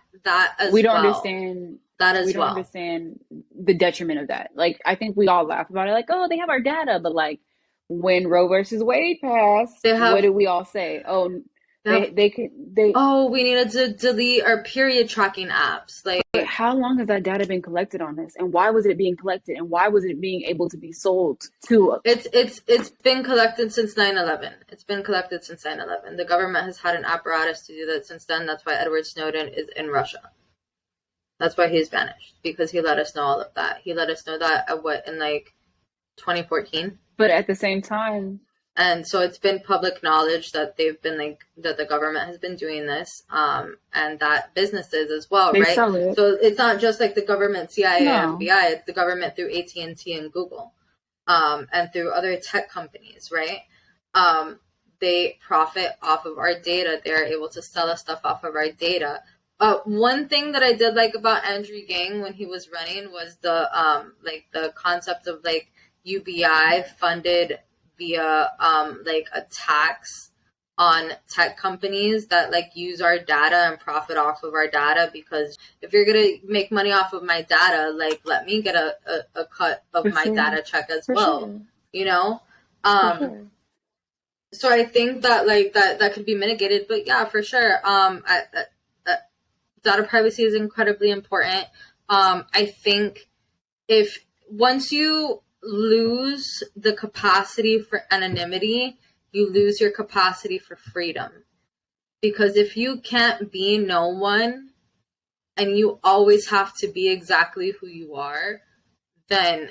as we don't well. Understand that as we don't well. Understand the detriment of that. Like, I think we all laugh about it, like, oh, they have our data, but like when Roe versus Wade passed, what did we all say? Oh, oh, we needed to delete our period tracking apps. Like, but how long has that data been collected on this, and why was it being collected, and why was it being able to be sold to? It's been collected since 9/11. It's been collected since 9/11. The government has had an apparatus to do that since then. That's why Edward Snowden is in Russia. That's why he's banished, because he let us know all of that. He let us know that in like 2014. But at the same time. And so it's been public knowledge that they've been that the government has been doing this, and that businesses as well, they right? Sell it. So it's not just like the government, CIA, no. FBI, it's the government through AT&T and Google, and through other tech companies, right? They profit off of our data. They're able to sell us stuff off of our data. One thing that I did like about Andrew Yang when he was running was the concept of like UBI funded via a tax on tech companies that like use our data and profit off of our data, because if you're gonna make money off of my data, like let me get a cut of my data check as well. you know? For sure. So I think that like that could be mitigated, but yeah, for sure. Data privacy is incredibly important. I think if once you lose the capacity for anonymity, you lose your capacity for freedom. Because if you can't be no one and you always have to be exactly who you are, then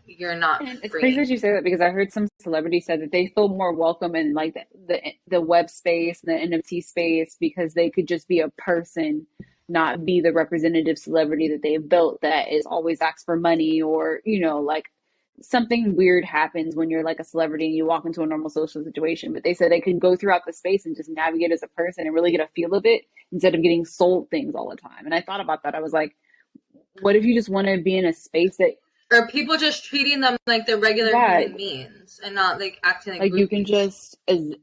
you're not And it's crazy free. that you say that because I heard some celebrities said that they feel more welcome in like the web space and the NFT space because they could just be a person, not be the representative celebrity that they've built that is always asked for money or, you know, like something weird happens when you're like a celebrity and you walk into a normal social situation. But they said they could go throughout the space and just navigate as a person and really get a feel of it instead of getting sold things all the time. And I thought about that. I was like, what if you just want to be in a space that Or people just treating them like they're regular yeah, human beings and not like acting like like you can groupies. just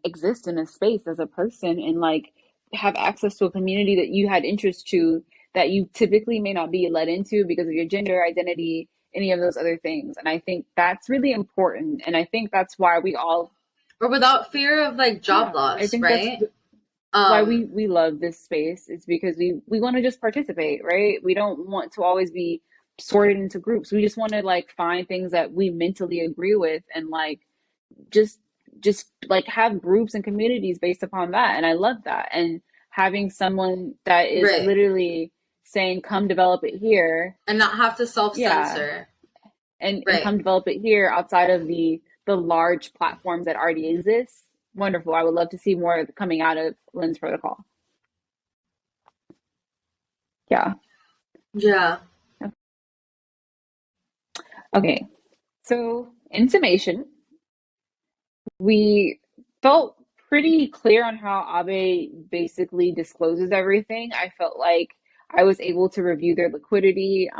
exist in a space as a person and like have access to a community that you had interest to that you typically may not be let into because of your gender identity, any of those other things. And I think that's really important. And I think that's why we all, Or without fear of like job yeah, I loss, think that's right? why Um, we love this space is because we want to just participate, right? We don't want to always be sorted into groups. We just want to like find things that we mentally agree with and like just like have groups and communities based upon that. And I love that. And having someone that is right. literally saying come develop it here, And not have to self yeah, censor. and Right. come develop it here outside of the large platforms that already exist. Wonderful. I would love to see more coming out of Lynn's protocol. Yeah. Yeah. Okay, so in summation, we felt pretty clear on how Aave basically discloses everything. I felt like I was able to review their liquidity,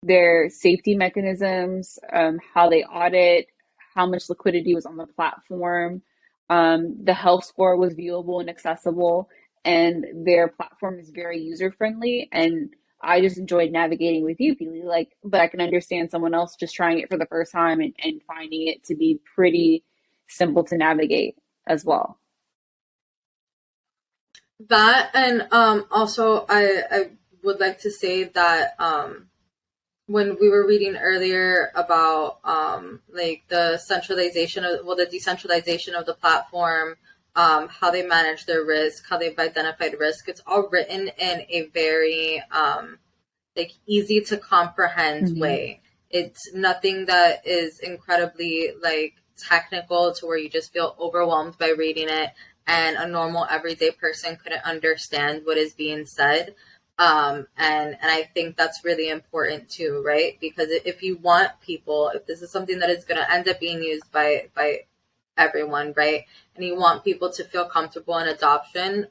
their safety mechanisms, how they audit, how much liquidity was on the platform. The health score was viewable and accessible, and their platform is very user friendly. And I just enjoyed navigating with you, feeling like, but I can understand someone else just trying it for the first time and finding it to be pretty simple to navigate as well. That and also I would like to say that when we were reading earlier about like the centralization of the decentralization of the platform, how they manage their risk, how they've identified risk, it's all written in a very like easy to comprehend Mm-hmm. way. It's nothing that is incredibly like technical to where you just feel overwhelmed by reading it and a normal everyday person couldn't understand what is being said. And I think that's really important too, right? Because if you want people, if this is something that is going to end up being used by everyone, right? And you want people to feel comfortable in adoption,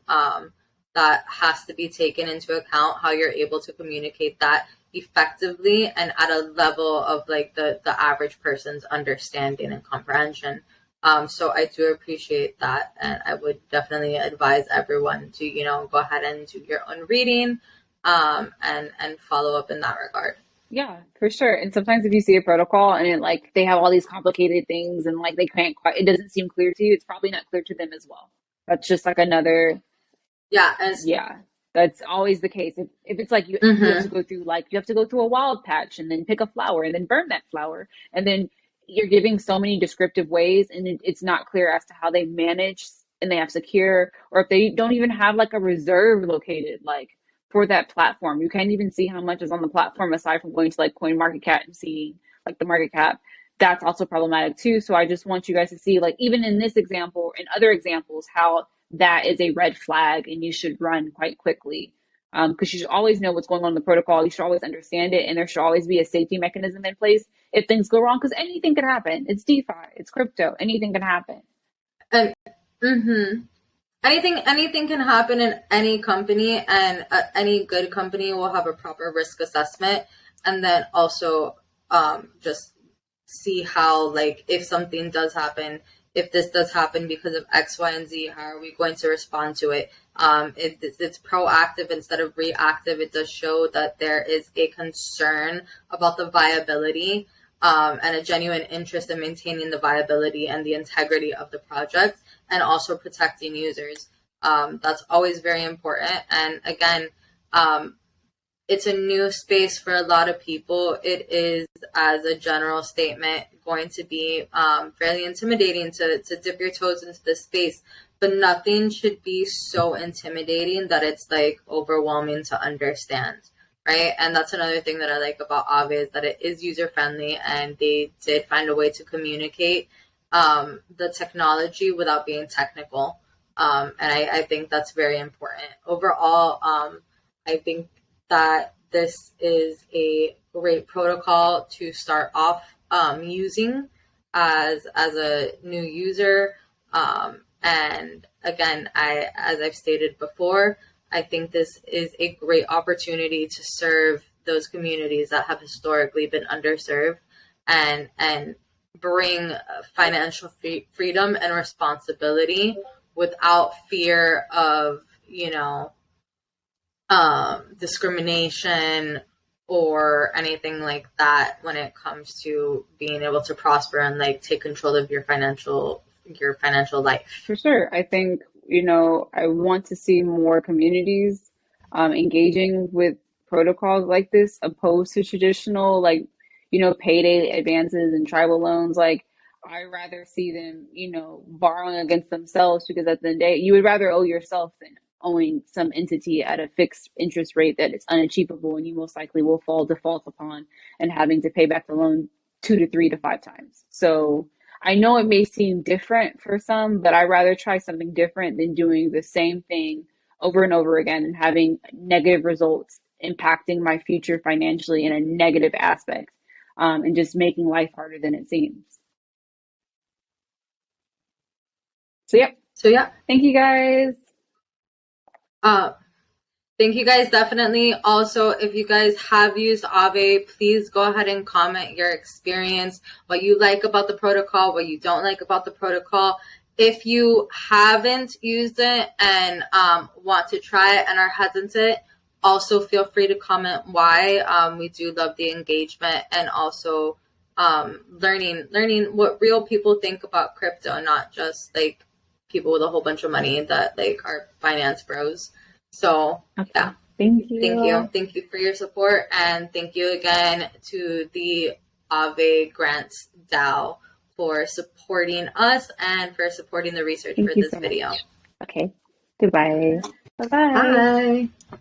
that has to be taken into account how you're able to communicate that effectively and at a level of like the average person's understanding and comprehension. So I do appreciate that, and I would definitely advise everyone to go ahead and do your own reading, and follow up in that regard. Yeah, for sure. And sometimes if you see a protocol and it like they have all these complicated things and like they can't quite, it doesn't seem clear to you, it's probably not clear to them as well. That's just like another, Yeah, and yeah, that's always the case. If it's like you have to mm-hmm. go through like you have to go through a wild patch and then pick a flower and then burn that flower and then you're giving so many descriptive ways and it's not clear as to how they manage and they have secure or if they don't even have like a reserve located like for that platform. You can't even see how much is on the platform aside from going to like coin market cap and seeing like the market cap. That's also problematic too. So I just want you guys to see like even in this example and other examples how that is a red flag and you should run quite quickly because you should always know what's going on in the protocol. You should always understand it, and there should always be a safety mechanism in place if things go wrong because anything can happen. It's DeFi, it's crypto, anything can happen. And mm-hmm. Anything can happen in any company, and any good company will have a proper risk assessment, and then also just see how, like, if something does happen, if this does happen because of X, Y, and Z, how are we going to respond to it? It's proactive instead of reactive. It does show that there is a concern about the viability and a genuine interest in maintaining the viability and the integrity of the project, and also protecting users. That's always very important. And again, it's a new space for a lot of people. It is, as a general statement, going to be fairly intimidating to dip your toes into this space, but nothing should be so intimidating that it's like overwhelming to understand, right? And that's another thing that I like about Aave, is that it is user friendly, and they did find a way to communicate the technology without being technical. And I think that's very important. Overall, I think that this is a great protocol to start off using as a new user. And again, as I've stated before, I think this is a great opportunity to serve those communities that have historically been underserved, and bring financial freedom and responsibility without fear of, discrimination or anything like that when it comes to being able to prosper and like take control of your financial life. For sure. I think, I want to see more communities engaging with protocols like this, opposed to traditional, like, payday advances and tribal loans. Like, I rather see them, borrowing against themselves, because at the end of the day, you would rather owe yourself than owing some entity at a fixed interest rate that is unachievable, and you most likely will default upon, and having to pay back the loan 2 to 3 to 5 times. So I know it may seem different for some, but I'd rather try something different than doing the same thing over and over again and having negative results impacting my future financially in a negative aspect, and just making life harder than it seems. So yeah. Thank you guys. Thank you guys, definitely. Also, if you guys have used Aave, please go ahead and comment your experience, what you like about the protocol, what you don't like about the protocol. If you haven't used it and want to try it and are hesitant, also feel free to comment why. We do love the engagement, and also learning what real people think about crypto, not just like people with a whole bunch of money that like are finance bros. So okay. Yeah, thank you for your support, and thank you again to the Aave Grant DAO for supporting us and for supporting the research for this video. Okay, goodbye. Bye-bye. Bye.